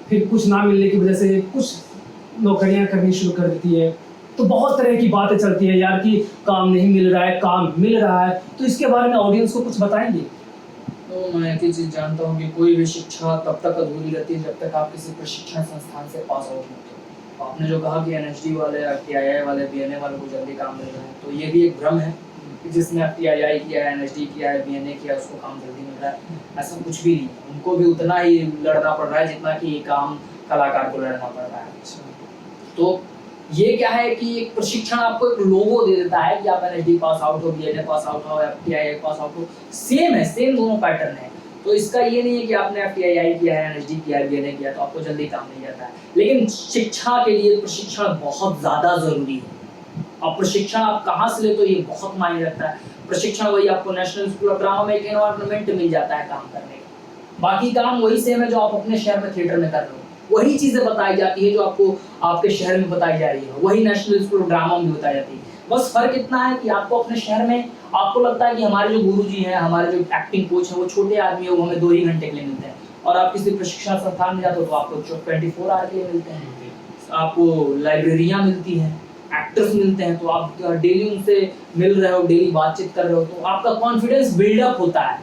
फिर कुछ ना मिलने की वजह से कुछ नौकरियां करनी शुरू कर देती है। तो बहुत तरह की बातें चलती है यार कि काम नहीं मिल रहा है, काम मिल रहा है, तो इसके बारे में ऑडियंस को कुछ बताएंगे? तो मैं एक ही चीज़ जानता हूँ कि कोई भी शिक्षा तब तक अधूरी रहती है जब तक आप किसी प्रशिक्षण संस्थान से पास आउट होते हो। आपने जो कहा कि एनएसडी वाले, टीआईआई वाले, बीएनए वाले को जल्दी काम मिल रहा है, तो ये भी एक भ्रम है कि जिसने टीआईआई किया है, एनएसडी किया है, बीएनए किया है, उसको काम जल्दी मिल रहा है। ऐसा कुछ भी नहीं है, उनको भी उतना ही लड़ना पड़ रहा है जितना कि काम कलाकार को लड़ना पड़ रहा है। तो ये क्या है कि एक प्रशिक्षण आपको एक लोगो दे देता है कि आप एनएसडी पास आउट हो, बीएनए पास आउट हो या टीआईआई पास आउट हो, सेम है, सेम दोनों पैटर्न है। तो इसका ये नहीं है कि आपने टीआईआई किया है, एनएसडी किया है, बीएनए किया तो आपको जल्दी काम मिल जाता है। लेकिन शिक्षा के लिए प्रशिक्षण बहुत ज़्यादा ज़रूरी है। अब प्रशिक्षण आप कहाँ से लेते हो ये बहुत मायने रखता है। प्रशिक्षण वही आपको नेशनल स्कूल ऑफ ड्रामा में एक एनवायरनमेंट मिल जाता है काम करने का। बाकी काम वही सेम है जो आप अपने शहर में थिएटर में कर रहे हो, वही चीजें बताई जाती है जो आपको आपके शहर में बताई जा रही है, वही नेशनल स्कूल ऑफ ड्रामा में बताई जाती है। बस फर्क इतना है कि आपको अपने शहर में आपको लगता है कि हमारे जो गुरुजी हैं, हमारे जो एक्टिंग कोच हैं, वो छोटे आदमी है, वो हमें 2 ही घंटे के लिए मिलते हैं, और आप किसी प्रशिक्षण संस्थान में जाते हो तो आपको 24 आवर के लिए मिलते हैं। आपको लाइब्रेरियां मिलती हैं, एक्टर्स मिलते हैं, तो आप डेली उनसे मिल रहे हो, डेली बातचीत कर रहे हो, तो आपका कॉन्फिडेंस बिल्डअप होता है,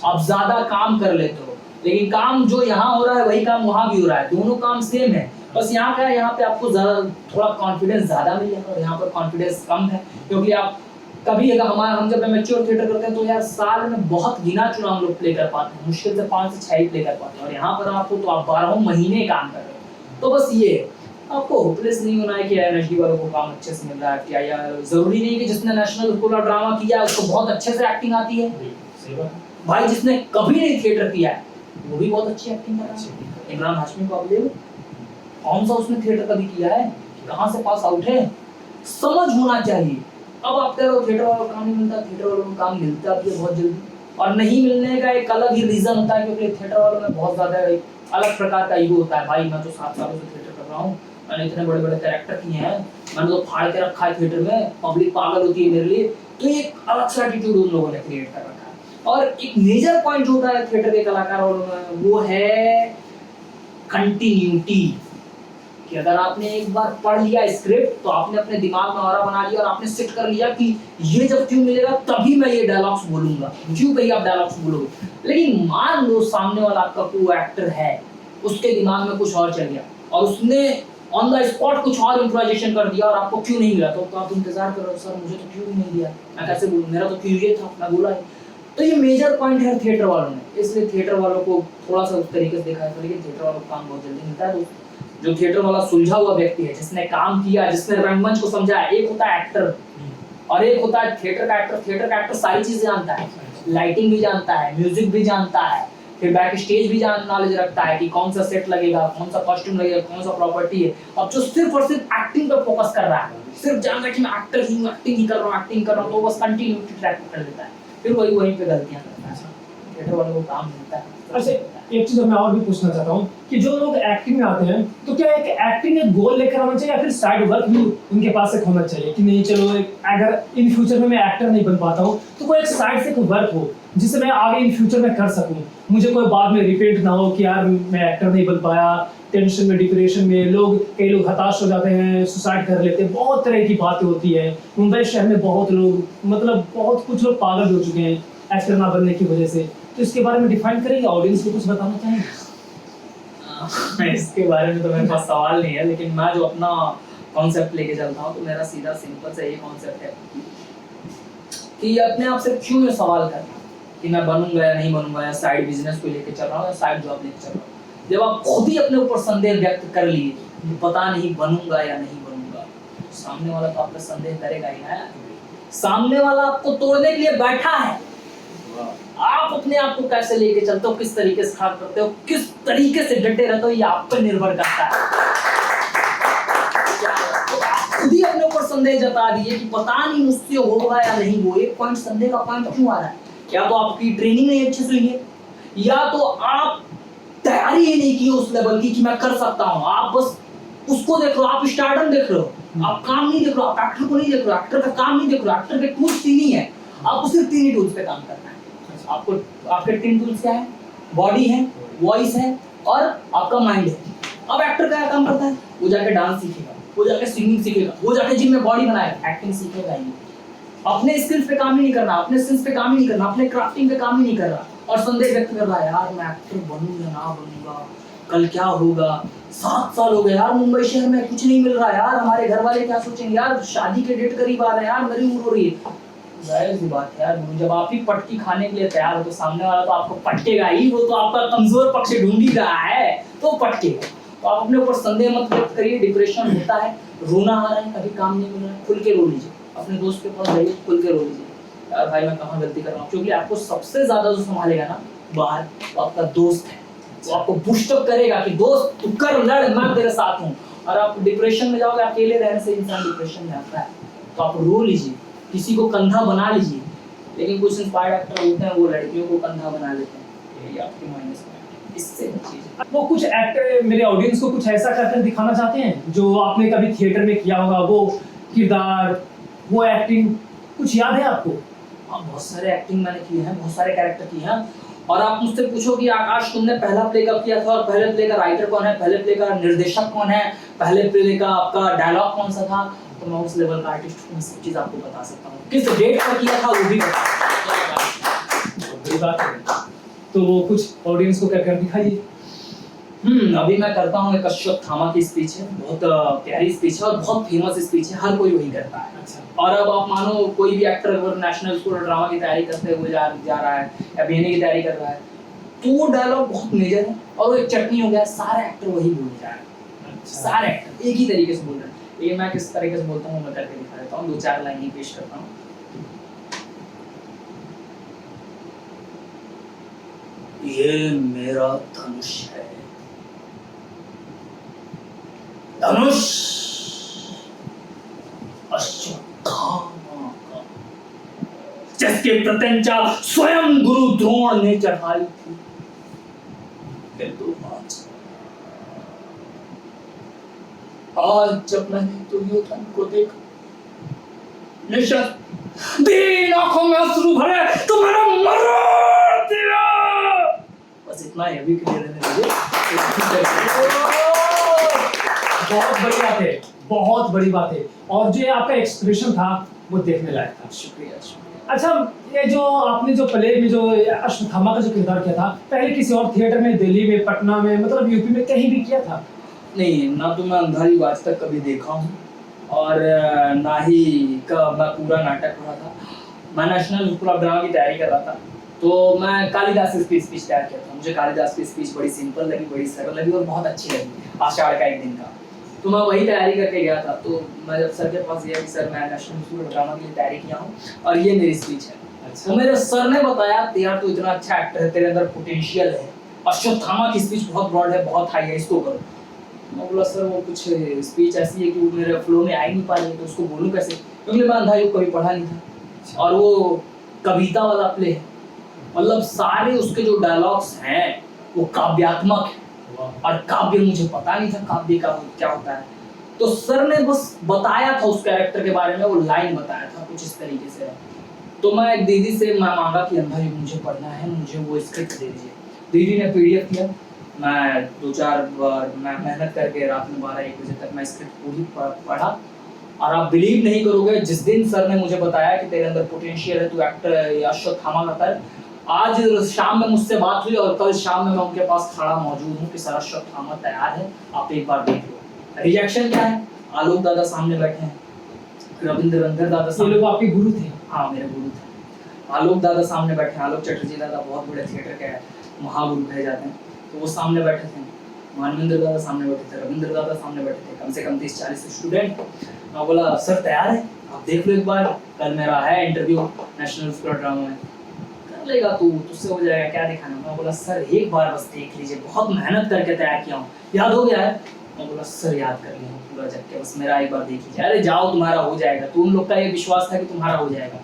आप ज्यादा काम कर लेते हो। लेकिन काम जो यहाँ हो रहा है वही काम वहाँ भी हो रहा है, दोनों काम सेम है, बस यहाँ का है, यहाँ पे आपको ज़्यादा थोड़ा कॉन्फिडेंस ज़्यादा मिल जाता है, और यहाँ पर कॉन्फिडेंस कम है। क्योंकि आप कभी अगर हम जब मैच्योर थिएटर करते हैं तो यार साल में बहुत गिना चुना हम लोग प्ले कर पाते हैं, मुश्किल से 5 से 6 ही प्ले कर पाते हैं, और यहाँ पर आपको तो आप 12 महीने काम कर रहे हो। तो बस ये आपको होपलेस नहीं होना है कि एनएसडी वालों को काम अच्छे से मिल रहा है, क्या यार जरूरी नहीं कि जिसने नेशनल स्कूल ऑफ ड्रामा किया है उसको बहुत अच्छे से एक्टिंग आती है। भाई जिसने कभी नहीं थिएटर किया है वो भी बहुत अच्छी एक्टिंग कर रहा है। इमरान हाशमी को आप ले लो, कौन सा उसने थिएटर कभी किया है, कहाँ से पास आउट है, समझ होना चाहिए। अब आप कह रहे हो थिएटर वालों को काम नहीं मिलता, थिएटर वालों को काम मिलता भी है बहुत जल्दी, और नहीं मिलने का एक अलग ही रीजन होता है, क्योंकि थिएटर वालों में बहुत ज्यादा एक अलग प्रकार का ईगो होता है। भाई मैं तो 7 सालों से थिएटर कर रहा हूँ, मैंने इतने बड़े बड़े कैरेक्टर किए हैं, मैंने तो फाड़ के रखा है थिएटर में, पब्लिक पागल होती है मेरे लिए। तो ये एक अलग सा एटीट्यूड उन लोगों ने क्रिएट कर रखा है। और एक मेजर पॉइंट जो होता है थिएटर के कलाकारों में वो है कंटिन्यूटी, कि अगर आपने एक बार पढ़ लिया स्क्रिप्ट तो आपने अपने दिमाग में ऑरा बना लिया और आपने सेट कर लिया कि ये जब क्यों मिलेगा तभी मैं ये डायलॉग्स बोलूंगा, क्यों भाई आप डायलॉग्स बोलोगे। लेकिन मान लो सामने वाला आपका को एक्टर है, उसके दिमाग में कुछ और चल गया और उसने ऑन द स्पॉट कुछ और इम्प्रोवाइजेशन कर दिया और आपको क्यों नहीं मिला, तो आप इंतजार कर रहे हो, सर मुझे तो क्यों नहीं दिया, मैं कैसे बोलूं, मेरा तो क्यों ये था, मैं बोला। तो ये मेजर पॉइंट है थिएटर वालों ने, इसलिए थिएटर वालों को थोड़ा सा उस तरीके से देखा है। लेकिन थिएटर वालों को काम बहुत जल्दी मिलता है, तो जो थिएटर वाला सुलझा हुआ व्यक्ति है, जिसने काम किया, जिसने रंगमंच को समझा। एक होता है एक्टर और एक होता है थिएटर का एक्टर। थिएटर का एक्टर सारी चीजें जानता है, लाइटिंग भी जानता है, म्यूजिक भी जानता है, फिर बैक स्टेज भी नॉलेज रखता है कि कौन सा सेट लगेगा, कौन सा कॉस्ट्यूम लगेगा, कौन सा प्रॉपर्टी है। अब जो सिर्फ और सिर्फ एक्टिंग पे फोकस कर रहा है, सिर्फ जान रहा है कि मैं एक्टर ही हूँ, एक्टिंग ही कर रहा हूँ, एक्टिंग कर रहा हूँ, तो बस कंटिन्यूटी ट्रैक कर लेता है, फिर वहीं पे गलतियां करता है। थिएटर वालों को काम मिलता है। अच्छा, एक चीज मैं और भी पूछना चाहता हूँ कि जो लोग एक्टिंग में आते हैं तो क्या एक एक्टिंग एक गोल लेकर आना चाहिए या फिर साइड वर्क भी उनके पास एक होना चाहिए कि नहीं चलो अगर इन फ्यूचर में मैं एक्टर नहीं बन पाता हूँ तो कोई एक साइड से एक वर्क हो जिससे मैं आगे इन फ्यूचर में कर सकूँ, मुझे कोई बाद में रिपेंट ना हो कि यार मैं एक्टर नहीं बन पाया, टेंशन में डिप्रेशन में कई लोग हताश हो जाते हैं, सुसाइड कर लेते हैं, बहुत तरह की बातें होती है। मुंबई शहर में बहुत लोग मतलब बहुत कुछ लोग पागल हो चुके हैं एक्टर ना बनने की वजह से, तो इसके बारे में डिफाइन करेंगे, ऑडियंस को कुछ बताना चाहेंगे? इसके बारे में तो मेरे पास सवाल नहीं है, लेकिन मैं जो अपना कॉन्सेप्ट लेके चलता हूँ तो मेरा सीधा सिंपल सा ये कॉन्सेप्ट है कि अपने आप से क्यों ये सवाल करना कि मैं बनूंगा या नहीं बनूंगा, या साइड बिजनेस को लेके चल रहा हूँ या साइड जॉब लेके चल रहा हूँ। जब आप खुद ही अपने ऊपर संदेह व्यक्त कर लिए कि पता नहीं बनूंगा या नहीं बनूंगा, सामने वाला तो आप पे संदेह करेगा ही ना। सामने वाला आपको तोड़ने के लिए बैठा है, आप अपने आप को कैसे लेके चलते हो, किस तरीके से खाट करते हो, किस तरीके से डटे रहते हो, ये आप पर निर्भर करता है। खुद ही अपने ऊपर संदेह जता दिए कि पता नहीं मुझसे होगा या नहीं। वो एक पॉइंट, संदेह का पॉइंट क्यों आ रहा है? या तो आपकी ट्रेनिंग नहीं अच्छे से हुई है, या तो आप तैयारी ही नहीं की उस लेवल की कि मैं कर सकता हूँ। आप बस उसको देख रहे हो, आप स्टारडम देख रहे हो, आप काम नहीं देख रहे हो, आप एक्टर को नहीं देख रहे हो, एक्टर का काम नहीं देख रहे हो। एक्टर के टूल्स तीन ही है, आपको सिर्फ तीन ही टूल्स पे काम करना है। आपको आपके तीन टूल्स क्या है? बॉडी है, वॉइस है और आपका माइंड है। अब एक्टर क्या काम करता है? वो जाके डांस सीखेगा, वो जाके सिंगिंग सीखेगा, वो जाके जिम में बॉडी बनाएगा, एक्टिंग सीखेगा ही। अपने स्किल्स पे काम ही नहीं करना, अपने स्किल्स पे काम ही नहीं करना, अपने क्राफ्टिंग पे काम ही नहीं कर रहा और संदेह व्यक्त कर रहा है, यार मैं एक्टर बनूंगा ना बनूंगा, कल क्या होगा। 7 साल हो गए यार, मुंबई शहर में कुछ नहीं मिल रहा यार, हमारे घर वाले क्या सोचेंगे यार, शादी के डेट करीब आ रहे हैं यार, मेरी उम्र हो रही है। जाहिर सी बात है यार, जब आप ही पटकी खाने के लिए तैयार हो तो सामने वाला तो आपको पटकेगा ही, वो तो आपका कमजोर पक्ष ढूंढ ही रहा है तो पटकेगा। तो आप अपने ऊपर संदेह मत व्यक्त करिए। डिप्रेशन होता है, रोना आ रहा है, कभी काम नहीं मिल रहा है, खुल के रो लीजिए, अपने दोस्त के पास जाइए, खुल के रो लीजिए, यार भाई मैं कहाँ गलती कर रहा हूँ। क्योंकि आपको सबसे ज्यादा जो संभालेगा ना बाहर, वो आपका दोस्त है। वो आपको बूस्टअप करेगा कि दोस्त तू कर, लड़, मैं तेरे साथ हूँ। और आप डिप्रेशन में जाओगे, अकेले रहने से इंसान डिप्रेशन में आता है, तो आप रो लीजिए, किसी को कंधा बना लीजिए। लेकिन कुछ इंस्पायर्ड एक्टर होते हैं, वो लड़कियों को कंधा बना लेते हैं, यही आपकी माइनस पॉइंट। इससे बचिए। वो कुछ एक्टर मेरे ऑडियंस को कुछ ऐसा करके दिखाना चाहते हैं जो आपने कभी थिएटर में किया होगा, वो किरदार, वो एक्टिंग कुछ याद है आपको? हाँ, बहुत सारे एक्टिंग मैंने किए हैं, बहुत सारे कैरेक्टर किए हैं। और आप मुझसे पूछो कि आकाश तुमने पहला प्ले कब किया था, और पहले प्ले का राइटर कौन है, पहले प्ले का निर्देशक कौन है, पहले प्ले का आपका डायलॉग कौन सा था, तो मैं उस लेवल का आर्टिस्ट हूँ, सब चीज आपको बता सकता हूँ। किस डेट पर किया था वो भी बता बड़ी बात है। तो वो कुछ ऑडियंस को कर दिखाइए। अभी मैं करता हूँ एक अश्वत्थ थामा की स्पीच है, बहुत प्यारी स्पीच है और बहुत फेमस स्पीच है, हर कोई वही करता है। अच्छा। और अब आप मानो कोई भी एक्टर अगर नेशनल स्कूल ऑफ ड्रामा की तैयारी करते हुए जा रहा है या बीएनए की तैयारी कर रहा है, तो वो डायलॉग बहुत मेजर है और वो एक चटनी हो गया, सारे एक्टर वही बोल रहे हैं। अच्छा। सारे एक्टर एक ही तरीके से बोल रहे हैं। ये मैं किस तरीके से बोलता हूँ मैं करके दिखा देता हूँ, 2-4 लाइन ही पेश करता हूँ। ये मेरा धनुष है, धनुष अश्वत्थामा का, जिसके प्रत्यंचा स्वयं गुरु द्रोण ने चढ़ाई थी। आज जब मैंने दुर्योधन को देखा, निश्चय दीन आंखों में अश्रु भरे तो मैंने मर दिया। बस इतना ही, अभी क्लियर है मुझे। बहुत बड़ी बात है, बहुत बड़ी बात है। और जो ये आपका एक्सप्रेशन था वो देखने लायक था। शुक्रिया, शुक्रिया। अच्छा, ये जो आपने जो प्ले में जो अश्वत्थामा का जो किरदार किया था, पहले किसी और थिएटर में, दिल्ली में, पटना में, मतलब यूपी में कहीं भी किया था? नहीं, ना तो मैं अंधारी आज तक कभी देखा हूँ और ना ही मैं पूरा नाटक पढ़ा था। मैं नेशनल स्कूल ऑफ ड्रामा की तैयारी कर रहा था, तो मैं कालिदास की स्पीच तैयार किया था। मुझे कालिदास की स्पीच बड़ी सिंपल लगी, बड़ी सरल लगी और बहुत अच्छी लगी, आषाढ़ का एक दिन का। तो मैं वही तैयारी करके गया था। तो मैं जब सर के पास गया कि सर मैं नेशनल स्कूल ड्रामा के लिए तैयारी किया हूँ और ये मेरी स्पीच है। तो मेरे सर ने बताया यार तू इतना अच्छा एक्टर है, तेरे अंदर पोटेंशियल है, अश्वत्थामा की स्पीच बहुत ब्रॉड है, बहुत हाई है, इसको करो। मैं बोला सर वो कुछ स्पीच ऐसी है कि वो मेरे फ्लो में आ ही नहीं पा रही है, तो उसको बोलूँ कैसे, क्योंकि मैं अंधा युग कभी पढ़ा नहीं था और वो कविता वाला प्ले है, मतलब सारे उसके जो डायलॉग्स हैं वो काव्यात्मक है और काव्य मुझे पता नहीं था काव्य का क्या होता है। तो सर ने बस बताया था उस कैरेक्टर के बारे में, वो लाइन बताया था कुछ इस तरीके से। तो मैं एक दीदी से मैं मांगा कि अंधा युग मुझे पढ़ना है, मुझे वो स्क्रिप्ट दे दीजिए। दीदी ने पीडीएफ किया, मैं 2-4 बार मैं मेहनत करके रात में 12-1 बजे तक मैं स्क्रिप्ट पूरी पढ़ा और आप बिलीव नहीं करोगे, जिस दिन सर ने मुझे बताया कि तेरे अंदर पोटेंशियल है, तू एक्टर अश्वत्थामा का कर, आज शाम में मुझसे बात हुई और कल शाम में मैं उनके पास खड़ा मौजूद हूँ कि सर अश्वत्थामा तैयार है, आप एक बार देख लो। रिजेक्शन क्या है? आलोक दादा सामने बैठे हैं, रविंद्र रंगर दादा, ये लोग आपके गुरु थे? हाँ मेरे गुरु थे। आलोक दादा सामने बैठे हैं, आलोक चटर्जी दादा बहुत बड़े थिएटर के महागुरु कहे जाते हैं, तो वो सामने बैठे थे। मानवेंद्र दादा सामने बैठे थे, रविंद्र दादा सामने बैठे थे, कम से कम 30-40 स्टूडेंट। मैं बोला सर तैयार है, आप देख लो एक बार, कल मेरा है इंटरव्यू नेशनल स्कूल ड्रामा में, कर लेगा तू, तुझसे हो जाएगा, क्या दिखाना। मैं बोला सर एक बार बस देख लीजिए, बहुत मेहनत करके तैयार किया हूँ, याद हो गया है? मैं बोला सर याद कर लिया पूरा जग के, बस मेरा एक बार देख लीजिए। अरे जाओ तुम्हारा हो जाएगा, तो उन लोग का ये विश्वास था कि तुम्हारा हो जाएगा।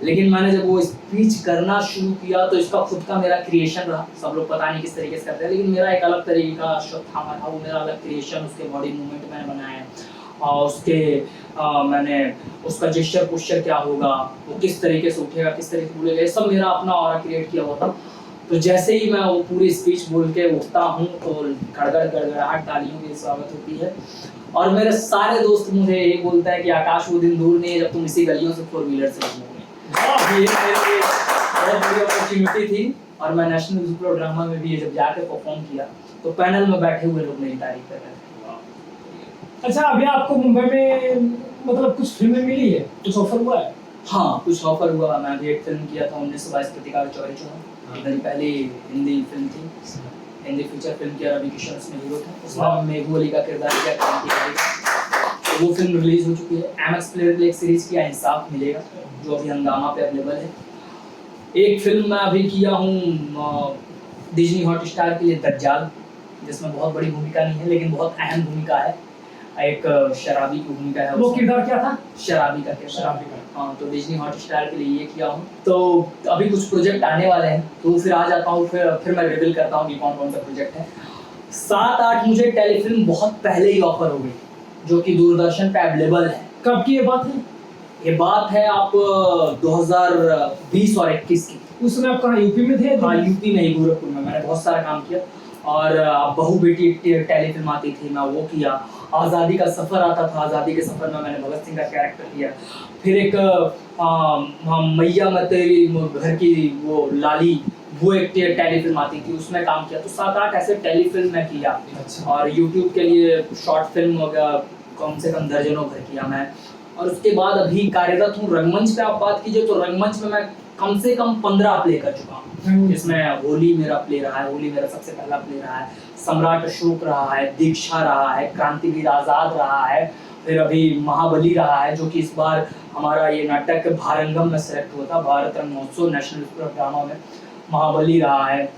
लेकिन मैंने जब वो स्पीच करना शुरू किया तो इसका खुद का मेरा क्रिएशन रहा। सब लोग पता नहीं किस तरीके से करते हैं, लेकिन मेरा एक अलग तरीके का अश्वत्थामा था, वो मेरा अलग क्रिएशन, उसके बॉडी मूवमेंट मैंने बनाया है और उसके मैंने उसका जेस्चर पोस्चर क्या होगा, वो किस तरीके से उठेगा, किस तरीके से बोलेगा, ये सब मेरा अपना ऑरा क्रिएट किया हुआ था। तो जैसे ही मैं वो पूरी स्पीच बोल के उठता हूँ तो गड़गड़ गड़गड़ाहट तालियों की स्वागत होती है और मेरे सारे दोस्त मुझे यही बोलते हैं कि आकाश वो दिन दूर नहीं है जब तुम इसी गलियों से 4 व्हीलर से घूमोगे। ये मेरे लिए बहुत बड़ी अपॉर्चुनिटी थी और मैं नेशनल म्यूजिकल ड्रामा में भी जब जाके परफॉर्म किया तो पैनल में बैठे हुए लोग मेरी तारीफ कर रहे थे। अच्छा, अभी आपको मुंबई में मतलब कुछ फिल्में मिली है, कुछ ऑफर हुआ है? हाँ कुछ ऑफर हुआ। मैं भी एक फिल्म किया था 1922 प्रतिकार चौरी चौरा, मेरी पहली हिंदी फिल्म थी, हिंदी फीचर फिल्म किया, रवि किशन उसमें हीरो था, उसमें मेघू अली का किरदार किया, तो वो फिल्म रिलीज हो चुकी है। एमएक्स प्लेयर पे एक सीरीज किया इंसाफ मिलेगा, जो अभी हंगामा पे अवेलेबल है। एक फिल्म मैं अभी किया हूँ डिज्नी हॉटस्टार के लिए, दज्जाल, जिसमें बहुत बड़ी भूमिका नहीं है लेकिन बहुत अहम भूमिका है, एक शराबी की भूमिका है। वो किरदार क्या था? शराबी का किरदार। शराबी का। हाँ, तो डिज्नी हॉटस्टार के लिए ये किया हूँ। तो अभी कुछ प्रोजेक्ट आने वाले हैं, तो फिर आ जाता हूँ, फिर मैं रिवील करता हूँ कि कौन कौन सा प्रोजेक्ट है। 7-8 मुझे टेलीफिल्म बहुत पहले ही ऑफर हो गई, जो कि दूरदर्शन पे अवेलेबल है। कब की ये बात है? ये बात है आप 2020 और 21 की। उस समय आप कहाँ, यूपी में थे? हाँ यूपी में ही, गोरखपुर में। मैंने बहुत सारा काम किया और बहू बेटी टेलीफिल्म आती थी, मैं वो किया। आज़ादी का सफ़र आता था, आज़ादी के सफ़र में मैंने भगत सिंह का कैरेक्टर किया। फिर एक मैया मैं तेरी घर की वो लाली, वो एक टेलीफिल्म आती थी, उसमें काम किया। तो 7-8 ऐसे टेलीफिल्म में किया। अच्छा। और यूट्यूब के लिए शॉर्ट फिल्म वगैरह कम से कम दर्जनों भर किया मैं। और उसके बाद अभी कार्यरत हूँ रंगमंच पे। आप बात कीजिए तो रंगमंच में मैं कम से कम 15 प्ले कर चुका हूँ, जिसमें होली मेरा प्ले रहा है, होली मेरा सबसे पहला प्ले रहा है, सम्राट अशोक रहा है, दीक्षा रहा है, क्रांतिवीर आज़ाद रहा है, फिर अभी महाबली रहा है, जो कि इस बार हमारा ये नाटक भारंगम में सेलेक्ट हुआ था, भारत रंग महोत्सव नेशनल स्कूल ड्रामा में। महाबली रहा है,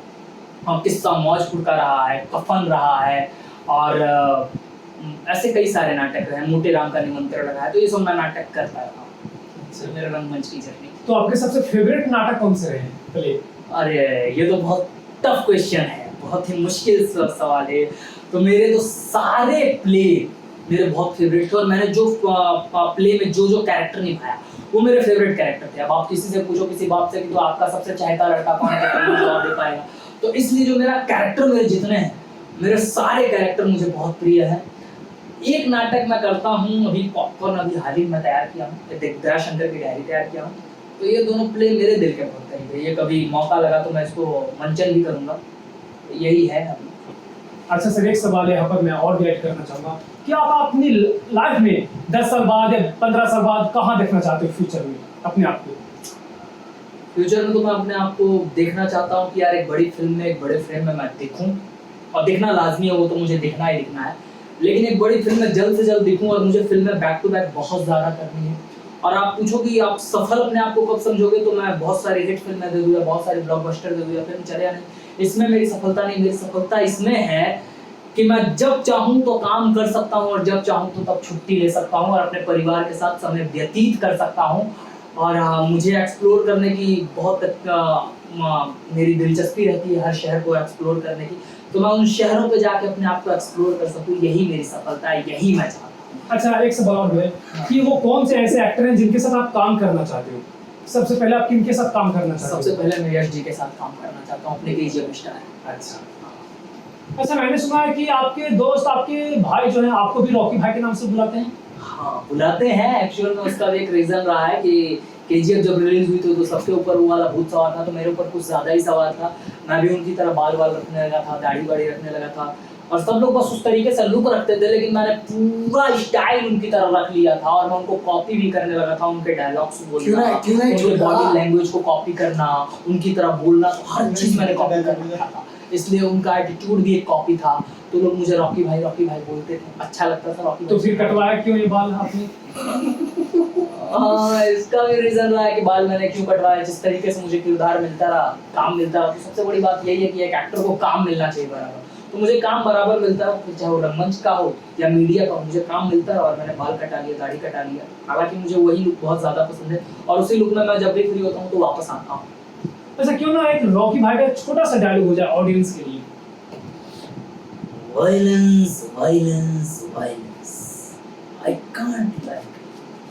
किस्सा मौजपुर का रहा है, कफन रहा है, और ऐसे कई सारे नाटक रहे, मोटे राम का निमंत्रण रहा है। तो ये सब मैं नाटक करता रहा हूँ, मेरा रंगमंच की जर्नी। तो आपके सबसे फेवरेट नाटक कौन से रहे प्ले? अरे ये तो बहुत टफ क्वेश्चन है, बहुत ही मुश्किल सवाल है। तो मेरे तो सारे प्ले मेरे बहुत फेवरेट थे और मैंने जो प्ले में जो कैरेक्टर निभाया वो मेरे फेवरेट कैरेक्टर थे। अब आप किसी से पूछो, किसी बाप से कि तो आपका सबसे चाहता लड़का कौन है, तो जवाब दे पाएगा। तो इसलिए जो मेरा कैरेक्टर मेरे जितने हैं, मेरे सारे कैरेक्टर मुझे बहुत प्रिय है। एक नाटक मैं करता हूँ अभी, पॉपकॉर्न अभी हाल ही में तैयार किया हूँ, दया शंकर की डायरी तैयार किया हूँ। तो ये दोनों प्ले मेरे दिल के बहुत करीब है, ये कभी मौका लगा तो मैं इसको मंचन भी करूँगा। तो यही है अभी। अच्छा सर, एक सवाल यहाँ पर मैं और भी ऐड करना चाहूँगा कि आप अपनी लाइफ में 10 साल बाद या 15 साल बाद कहाँ देखना चाहते हो फ्यूचर में अपने आप को? फ्यूचर में तो मैं अपने आप को देखना चाहता हूँ कि यार एक बड़ी फिल्म में, एक बड़े फ्रेम में मैं दिखूं, और दिखना लाजमी है, वो तो मुझे दिखना ही दिखना है। लेकिन एक बड़ी फिल्म में जल्द से जल्द दिखूं, और मुझे फिल्में बैक टू बैक बहुत ज़्यादा करनी है। और आप पूछो कि आप सफल अपने आप को कब समझोगे, तो मैं बहुत सारी हिट फिल्में दे दूँ या बहुत सारी ब्लॉकबस्टर दे दूँ या फिल्म चले या नहीं, इसमें मेरी सफलता नहीं। मेरी सफलता इसमें है कि मैं जब चाहूँ तो काम कर सकता हूँ, और जब चाहूँ तो तब छुट्टी ले सकता हूँ, और अपने परिवार के साथ समय व्यतीत कर सकता हूँ। और मुझे एक्सप्लोर करने की बहुत मेरी दिलचस्पी रहती है, हर शहर को एक्सप्लोर करने की। तो मैं उन शहरों पे जाके अपने आप को एक्सप्लोर कर सकूँ, यही मेरी सफलता है, यही मैं चाहता हूँ। अच्छा, एक सवाल और है कि वो कौन से ऐसे एक्टर हैं जिनके साथ आप काम करना चाहते हो? सबसे पहले आप किनके साथ काम करना चाहते हो? सबसे पहले मैं यश जी के साथ काम करना चाहता हूँ, अपने केजीएफ स्टार। अच्छा अच्छा, मैंने सुना है कि आपके दोस्त, आपके भाई जो हैं, आपको भी रॉकी भाई के नाम से बुलाते हैं। हाँ, बुलाते हैं। एक्चुअल में उसका भी एक रीजन रहा है कि केजीएफ जब रिलीज हुई थी तो सबके ऊपर वो वाला भूत सवार था, तो मेरे ऊपर कुछ ज्यादा ही सवार था। मैं भी उनकी तरह बाल रखने लगा था, दाढ़ी वाड़ी रखने लगा था, और सब लोग बस उस तरीके से लुक रखते थे, लेकिन मैंने पूरा स्टाइल उनकी तरह रख लिया था, और मैं उनको कॉपी भी करने लगा था। उनके डायलॉग्स बोलना, उनके बॉडी लैंग्वेज को कॉपी करना, उनकी तरह बोलना, हर चीज मैंने कॉपी कर लिया था। इसलिए उनका एटीट्यूड भी एक कॉपी था, तो लोग मुझे रॉकी भाई बोलते थे, अच्छा लगता था रॉकी। तो फिर कटवाया क्यों ये बाल आपने? हाँ, इसका भी रीजन रहा है कि बाल मैंने क्यों कटवाया। जिस तरीके से मुझे किरदार मिलता रहा, काम मिलता रहा, तो सबसे बड़ी बात यही है कि एक एक्टर को काम मिलना चाहिए बराबर। तो मुझे काम बराबर मिलता रहा, फिर चाहे वो रंगमंच का हो या मीडिया का हो, मुझे काम मिलता रहा, और मैंने बाल कटा लिया, दाढ़ी कटा लिया। हालांकि मुझे वही लुक बहुत ज्यादा पसंद है, और उसी लुक में मैं जब भी फ्री होता हूँ तो वापस आता हूँ। अच्छा, क्यों ना एक रॉकी भाई का छोटा सा डायलॉग हो जाए ऑडियंस के लिए? Violence, violence, violence. I can't like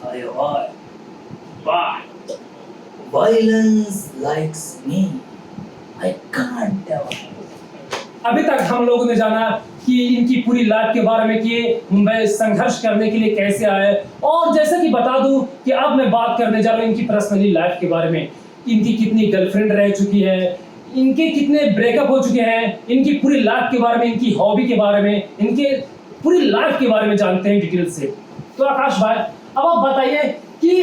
it. But violence likes me. I can't ever. अभी तक हम लोगों ने जाना कि इनकी पूरी लाइफ के बारे में, कि मुंबई संघर्ष करने के लिए कैसे आए, और जैसे कि बता दूं कि अब मैं बात करने जा रहा हूं इनकी पर्सनली लाइफ के बारे में। इनकी कितनी गर्लफ्रेंड रह चुकी है, इनके कितने ब्रेकअप हो चुके हैं, इनकी पूरी लाइफ के बारे में, इनकी हॉबी के बारे में, इनके पूरी लाइफ के बारे में जानते हैं डिटेल से। तो आकाश भाई, अब आप बताइए कि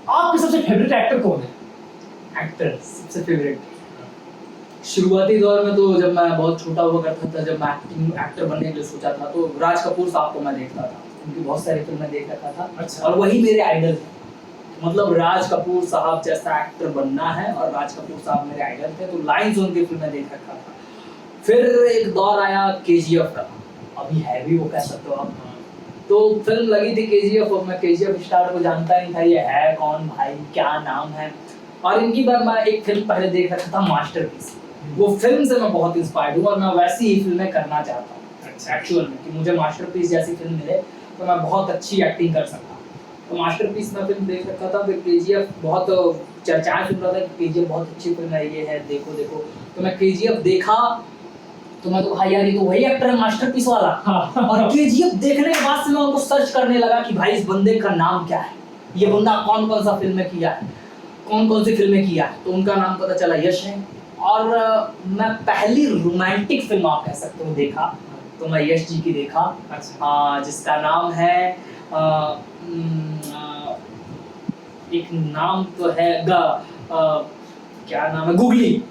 आपके सबसे फेवरेट एक्टर कौन है? एक्टर सबसे फेवरेट, शुरुआती दौर में तो जब मैं बहुत छोटा हुआ करता था, जब मैं एक्टर बनने के लिए सोचा था, तो राज कपूर साहब को मैं देखता था, उनकी बहुत सारी फिल्में देख रखा था। अच्छा। और वही मेरे आइडल थे। मतलब राज कपूर साहब जैसा एक्टर बनना है, और राज कपूर साहब मेरे आइडल थे, तो लाइन जोन की फिल्में देख रखा था। फिर एक दौर आया केजीएफ का, अभी है भी, वो कह सकते हो आप। तो फिल्म लगी थी केजीएफ, और मैं केजीएफ स्टार को जानता नहीं था, ये है कौन भाई, क्या नाम है। और इनकी बार मैं एक फिल्म पहले देख रखा था, मास्टरपीस। वो फिल्म से मैं बहुत इंस्पायर्ड हूँ, और मैं वैसी ही फिल्में करना चाहता हूँ। अच्छा, एक्चुअल में कि मुझे मास्टरपीस जैसी फिल्म मिले तो मैं बहुत अच्छी एक्टिंग कर सकता हूँ। तो मास्टरपीस में फिल्म देख रखा था। फिर केजीएफ बहुत चर्चाएं सुन रहा था कि केजीएफ बहुत अच्छी फिल्म है, ये है, देखो देखो। तो मैं केजीएफ देखा, तो मैं तो भाई यार, ये तो वही एक्टर है मास्टरपीस वाला। हाँ। और केजीएफ देखने के बाद से मैं उनको सर्च करने लगा कि भाई इस बंदे का नाम क्या है, ये बंदा कौन कौन सा फिल्में किया है, कौन कौन सी फिल्में किया है। तो उनका नाम पता चला, यश है। और मैं पहली रोमांटिक फिल्म आप कह सकते हो देखा, तो मैं यश जी की देखा। अच्छा। जिसका नाम है एक नाम तो है क्या नाम है, गुगली।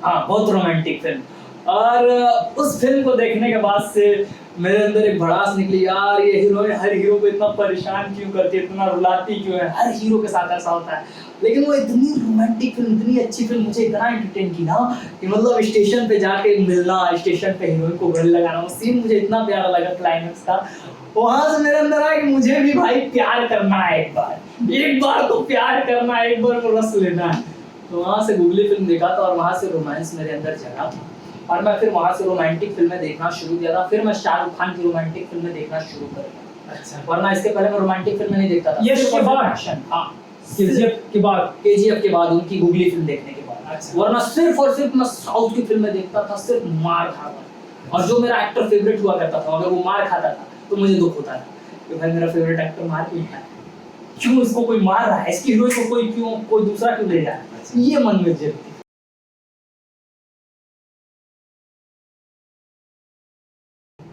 हाँ, बहुत रोमांटिक फिल्म। और उस फिल्म को देखने के बाद से मेरे अंदर एक भड़ास निकली, यार ये हीरोइन हर हीरो को इतना परेशान क्यों करती है, इतना रुलाती क्यों है, हर हीरो के साथ ऐसा होता है। लेकिन वो इतनी रोमांटिक फिल्म, इतनी अच्छी फिल्म, मुझे इतना एंटरटेन की ना कि मतलब स्टेशन पे जाके मिलना, स्टेशन पे हीरोइन को गले लगाना, वो सीन मुझे इतना प्यारा लगा क्लाइमेक्स का। वहां से मेरे अंदर आया कि मुझे भी भाई प्यार करना है, एक बार तो प्यार करना है, एक बार को रस लेना है। तो वहां से गुगली फिल्म देखा था, और वहां से रोमांस मेरे अंदर जगा था, और मैं फिर वहां से रोमांटिक फिल्में देखना शुरू किया था। फिर मैं शाहरुख खान की रोमांटिक फिल्में देखना शुरू कर दिया। अच्छा। वरना इसके पहले मैं रोमांटिक फिल्में नहीं देखता था। यश के बाद? हाँ, केजीएफ के बाद उनकी गुगली फिल्म देखने के बाद। अच्छा। वरना सिर्फ और सिर्फ मैं साउथ की फिल्में देखता था, सिर्फ मार खाता। और जो मेरा एक्टर फेवरेट हुआ करता था, अगर वो मार खाता था तो मुझे दुख होता था कि भाई मेरा फेवरेट एक्टर मार क्यों खा है, क्यों इसको कोई मार रहा है, इसकी हीरोइन को कोई दूसरा क्यों ले जा रहा है, ये मन में जलती।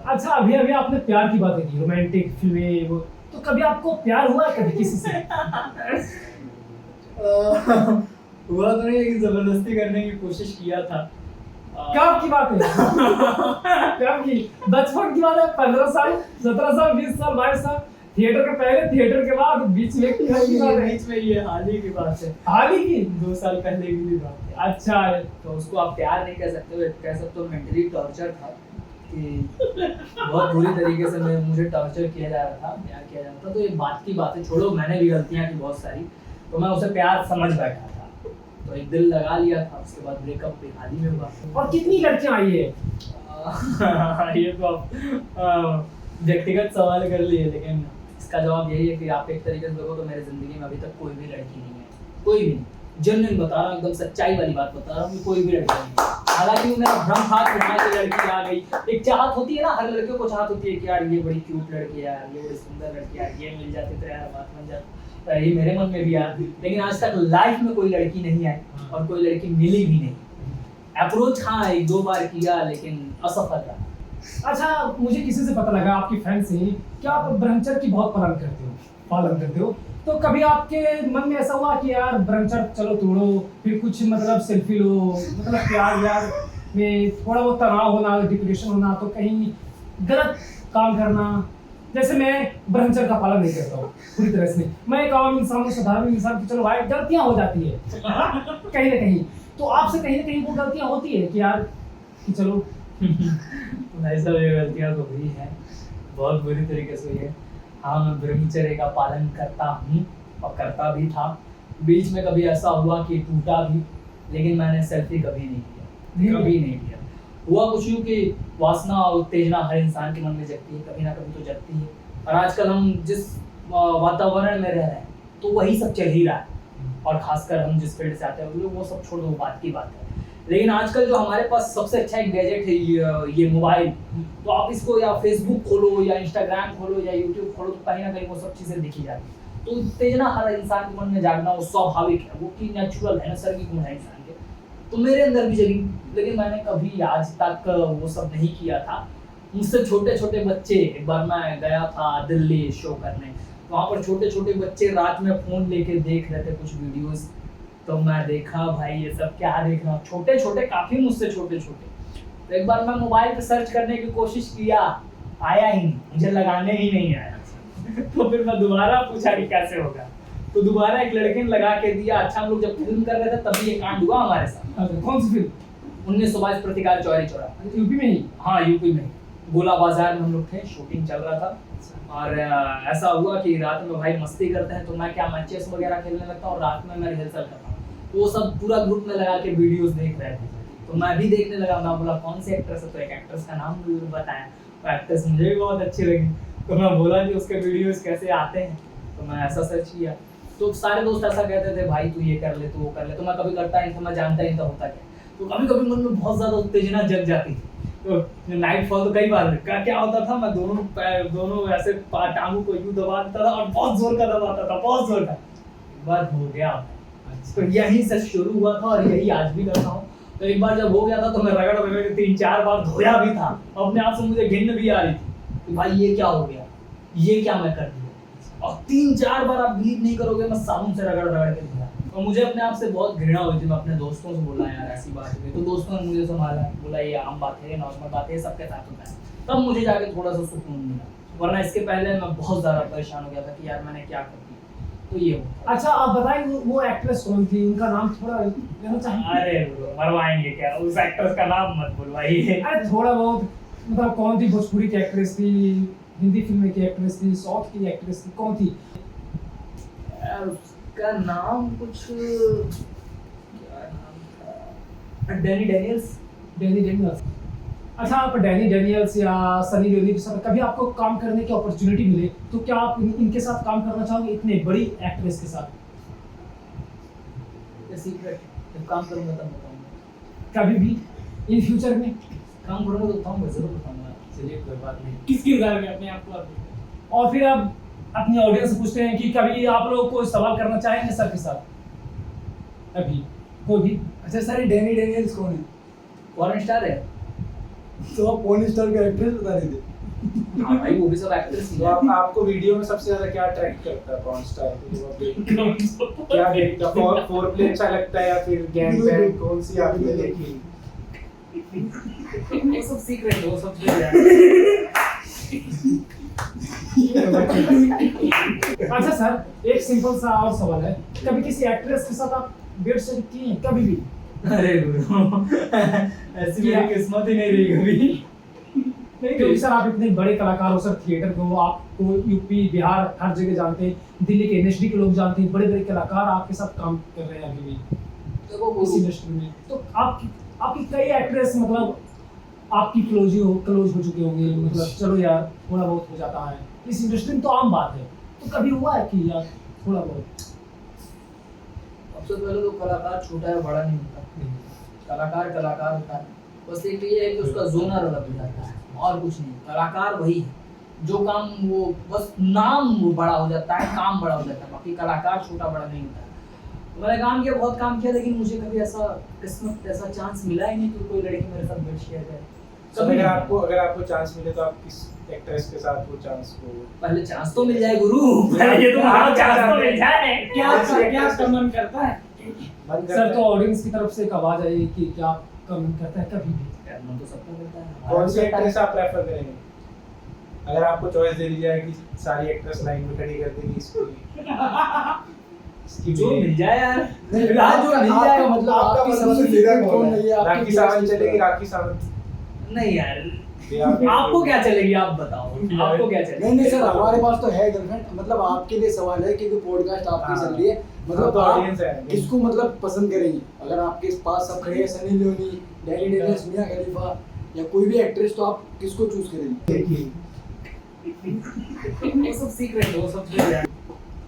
अच्छा, अभी अभी आपने प्यार की बात की, रोमांटिक फिल्में, वो तो कभी आपको प्यार हुआ कभी किसी से? हुआ तो नहीं, लेकिन जबरदस्ती करने की कोशिश किया था। कब की बात है? कब की? बचपन की बात है? 15 साल, 17 साल, 20 साल, 22 साल? थिएटर के पहले, थिएटर के बाद, बीच में की बात है? बीच में, ये हाल ही की बात है, हाल ही की? 2 साल पहले की भी बात है। अच्छा है। तो उसको आप प्यार नहीं कह सकते हो, कह सकते हो मेंटली टॉर्चर था कि बहुत बुरी तरीके से मुझे टॉर्चर किया जा रहा था, प्यार किया जा रहा था। तो ये बात की बात है, छोड़ो, मैंने भी गलतियां की बहुत सारी, तो मैं उसे प्यार समझ बैठा था, तो एक दिल लगा लिया था, उसके बाद ब्रेकअप भी हाल ही में हुआ। और कितनी लड़कियां आई है? ये तो आप व्यक्तिगत सवाल कर लिए, लेकिन इसका जवाब यही है कि आप एक तरीके से देखो तो मेरी जिंदगी में अभी तक कोई भी लड़की नहीं है, कोई भी नहीं। जेन्युइन बता रहा हूँ, एकदम सच्चाई वाली बात बता रहा हूँ कि कोई भी लड़की नहीं है। हालांकि वो मेरा भ्रम था कि हाँ ये लड़की आ गई, एक चाहत होती है ना, हर लड़कियों को चाहत होती है कि यार ये बड़ी क्यूट लड़की है यार, ये बड़ी सुंदर लड़की है यार, ये मिल जाती तो यार बात बन जाती। तो ये मेरे मन में भी आया, लेकिन आज तक लाइफ में कोई लड़की नहीं आई और कोई लड़की मिली भी नहीं। अप्रोच हाँ 1-2 बार किया, लेकिन असफल रहा। अच्छा, मुझे किसी से पता लगा आपकी फ्रेंड से कि आप ब्रह्मचर्य की बहुत पालन करते हो, तो कभी आपके मन में ऐसा हुआ कि यार ब्रह्मचर्य चलो तोड़ो, फिर कुछ मतलब सेल्फी लो, मतलब प्यार व्यार में थोड़ा बहुत तनाव होना, डिप्रेशन होना, तो कहीं गलत काम करना? जैसे मैं ब्रह्मचर्य का पालन नहीं करता हूँ पूरी तरह से, मैं एक आम इंसान हूँ, साधारण इंसान की, चलो भाई गलतियाँ हो जाती है कहीं ना कहीं, तो आपसे कहीं ना कहीं वो गलतियाँ होती है कि यार कि चलो भाई साहब ये गलतियाँ तो हुई हैं, बहुत बुरी तरीके से हुई है। हाँ मैं ब्रह्मचर्य का पालन करता हूँ और करता भी था। बीच में कभी ऐसा हुआ कि टूटा भी, लेकिन मैंने सेल्फी कभी नहीं किया, कभी नहीं किया। हुआ कुछ यूँ कि वासना और उत्तेजना हर इंसान के मन में जगती है, कभी ना कभी तो जगती है। और आजकल हम जिस वातावरण में रह रहे हैं तो वही सब चल ही रहा है, और खासकर हम जिस फील्ड से आते हैं वो सब छोड़ दो, बात की बात है। लेकिन आजकल जो हमारे पास सबसे अच्छा एक गैजेट है ये मोबाइल, तो आप इसको या फेसबुक खोलो या इंस्टाग्राम खोलो या यूट्यूब खोलो, तो कहीं ना कहीं वो सब चीज़ें दिखी जाती है। तो उत्तेजना हर इंसान के मन में जागना वो स्वाभाविक है, वो कि नेचुरल है, नैसर्गिक गुण है इंसान के। तो मेरे अंदर भी जगी, लेकिन मैंने कभी आज तक वो सब नहीं किया था। मुझसे छोटे छोटे बच्चे, एक बार मैं गया था दिल्ली शो करने, वहाँ पर छोटे छोटे बच्चे रात में फ़ोन लेके देख रहे थे कुछ वीडियोस, तो मैं देखा भाई ये सब क्या देख रहा हूँ, छोटे छोटे, काफ़ी मुझसे छोटे छोटे। तो एक बार मैं मोबाइल पे सर्च करने की कोशिश किया, आया ही नहीं, मुझे लगाने ही नहीं आया। तो फिर मैं दोबारा पूछा कि कैसे होगा, तो दोबारा एक लड़के ने लगा के दिया। अच्छा, हम लोग जब फिल्म कर रहे थे तभी ये कांड हुआ हमारे साथ। अच्छा, कौन सी फिल्म? 1922 प्रतिकार चौरी चौरा, यूपी में ही? हाँ यूपी में, गोला बाजार में हम लोग थे, शूटिंग चल रहा था। और ऐसा हुआ कि रात में भाई मस्ती करते हैं, तो मैं चेस वगैरह खेलने लगता हूँ और रात में मैं रिहर्सल करता हूँ। तो वो सब पूरा ग्रुप में लगा के वीडियोस देख रहे थे, तो मैं भी देखने लगा। मैं बोला कौन सी एक्ट्रेस है, तो एक एक्ट्रेस का नाम बताया, तो एक्ट्रेस मुझे भी बहुत अच्छी लगी। तो मैं बोला कि उसके वीडियोस कैसे आते हैं, तो मैं ऐसा सर्च किया। तो सारे दोस्त ऐसा कहते थे भाई तू ये कर ले, तू वो कर ले, तो मैं कभी करता नहीं था, मैं जानता नहीं था होता क्या। तो कभी कभी मन में बहुत ज़्यादा उत्तेजना जग जाती थी। तो नाइट फॉल तो कई बार क्या होता था, मैं दोनों ऐसे टांगों को यूं दबा देता था और बहुत जोर का दबाता था, बहुत जोर का। एक बार हो गया, तो यहीं से शुरू हुआ था और यही आज भी करता हूँ। तो एक बार जब हो गया था तो मैं रगड़ रगड़ के 3-4 बार धोया भी था, अपने आप से मुझे घिन भी आ रही थी कि भाई ये क्या हो गया, ये क्या मैं कर दिया। और 3-4 बार आप बिलीव नहीं करोगे, मैं साबुन से रगड़ रगड़ के धोया। और मुझे अपने आप से बहुत घृणा हुई थी। मैं अपने दोस्तों से बोला यार ऐसी बात हुई, तो दोस्तों ने मुझे संभाला, बोला ये आम बात है, नॉर्मल बात है, सबके साथ होता है। तब मुझे जाके थोड़ा सा सुकून मिला, वरना इसके पहले मैं बहुत ज़्यादा परेशान हो गया था कि यार मैंने क्या कर दिया। तो ये होता। अच्छा, आप बताइए वो एक्ट्रेस कौन थी, उनका नाम थोड़ा लेना चाहिए। अरे मरवाएंगे क्या, उस एक्ट्रेस का नाम मत बुलवाइए। अरे थोड़ा बहुत मतलब कौन थी? भोजपुरी की एक्ट्रेस थी, हिंदी फिल्म की एक्ट्रेस थी, साउथ की एक्ट्रेस थी, कौन थी? यार उसका नाम कुछ, क्या नाम था, डैनी डेनियल्स। Danny Daniels. अच्छा, आप डैनी डेनियल्स या सनी लियोनी के साथ कभी आपको काम करने की अपॉर्चुनिटी मिले तो क्या आप इनके साथ काम करना चाहोगे, इतने बड़ी एक्ट्रेस के साथ? ये सीक्रेट, जब काम करूंगा तब बताऊंगा। कभी भी इन फ्यूचर में काम करूंगा तो बताऊंगा, जरूर बताऊंगा। चलिए कोई बात नहीं। किस किरदार में अपने आप को? और फिर आप अपनी ऑडियंस से पूछते हैं कि कभी आप लोग कोई सवाल करना चाहेंगे सर के साथ? अभी कोई भी? अच्छा सर, डैनी डेनियल्स कौन है? फॉरेन स्टार है। तो आप पॉर्न स्टार के एक्ट्रेस बता रहे थे। हाँ भाई, वो भी सब एक्ट्रेस ही तो है। आपको वीडियो में सबसे ज्यादा क्या अट्रैक्ट करता है पॉर्न स्टार को, जो आप देखते क्या देखता है? फोर प्ले अच्छा लगता है या फिर गैंग बैंग, कौन सी आपने देखी? वो सब सीक्रेट है, वो सब जो है। अच्छा सर, एक सिंपल सा और सवाल है, कभी किसी एक्ट्रेस के साथ आप डेट शेयर किए हैं कभी भी? अरे गुरु, ऐसी मेरी किस्मत ही नहीं रही कभी। नहीं, क्योंकि सर आप इतने बड़े कलाकार हो सर, थिएटर के हो, आपको यूपी बिहार हर जगह जानते हैं, दिल्ली के एनएसडी के लोग जानते हैं, बड़े बड़े कलाकार आपके साथ काम कर रहे हैं अभी भी देखो इस इंडस्ट्री में। तो आपकी कई एक्ट्रेस मतलब आपकी क्लोज हो चुके होंगे, मतलब चलो यार थोड़ा बहुत हो जाता है, इस इंडस्ट्री में तो आम बात है। तो कभी हुआ है कि यार थोड़ा बहुत? सबसे पहले तो कलाकार छोटा है बड़ा नहीं होता, कलाकार कलाकार होता है। बस एक ये है कि उसका जोनर अलग हो जाता है और कुछ नहीं। कलाकार वही है जो काम वो बस नाम वो बड़ा हो जाता है, काम बड़ा हो जाता है, बाकी कलाकार छोटा बड़ा नहीं होता है। तो मैंने काम किया, बहुत काम किया, लेकिन मुझे कभी ऐसा किस्मत ऐसा चांस मिला ही नहीं कि कोई लड़की मेरे साथ बेट शेयर करे। तो अगर आपको चांस मिले तो आप किस एक्ट्रेस के साथ वो चांस को? पहले चांस तो मिल जाए गुरु, ये तो हाँ, चांस तो मिल जाए। क्या मन करता है? मन सर तो ऑडियंस की तरफ से एक आवाज आई कि क्या कमेंट करता है कभी भी? मन तो सबका करता है। कौन सी एक्ट्रेस आप प्रेफर करेंगे? अगर आपको चॉइस दे दी जाए कि सारी एक्ट्रेस लाइन में खड़ी कर देगी इसकी जो मिल जाए यार, फिलहाल जो मिल जाए, मतलब आपकी सबसे फेवरेट कौन है? ये आपकी राखी सावंत चलेगी? राखी सावंत नहीं यार, ये आपके आपको क्या चलेगी आप बताओ, आपको क्या चलेगी? नहीं सर, हमारे पास तो है गर्लफ्रेंड। मतलब आपके लिए सवाल है कि जो पॉडकास्ट आपकी हाँ। चल रही है, मतलब तो आप audience है। किसको मतलब पसंद करेंगी? अगर आपके पास सब खड़े हैं, सनी लियोनी, डैनी डेनियल्स, मिया खलीफा या कोई भी एक्ट्रेस, तो आप किसको चूज करेंगे? देखिए वो सब सीक्रेट है, वो सब जो है।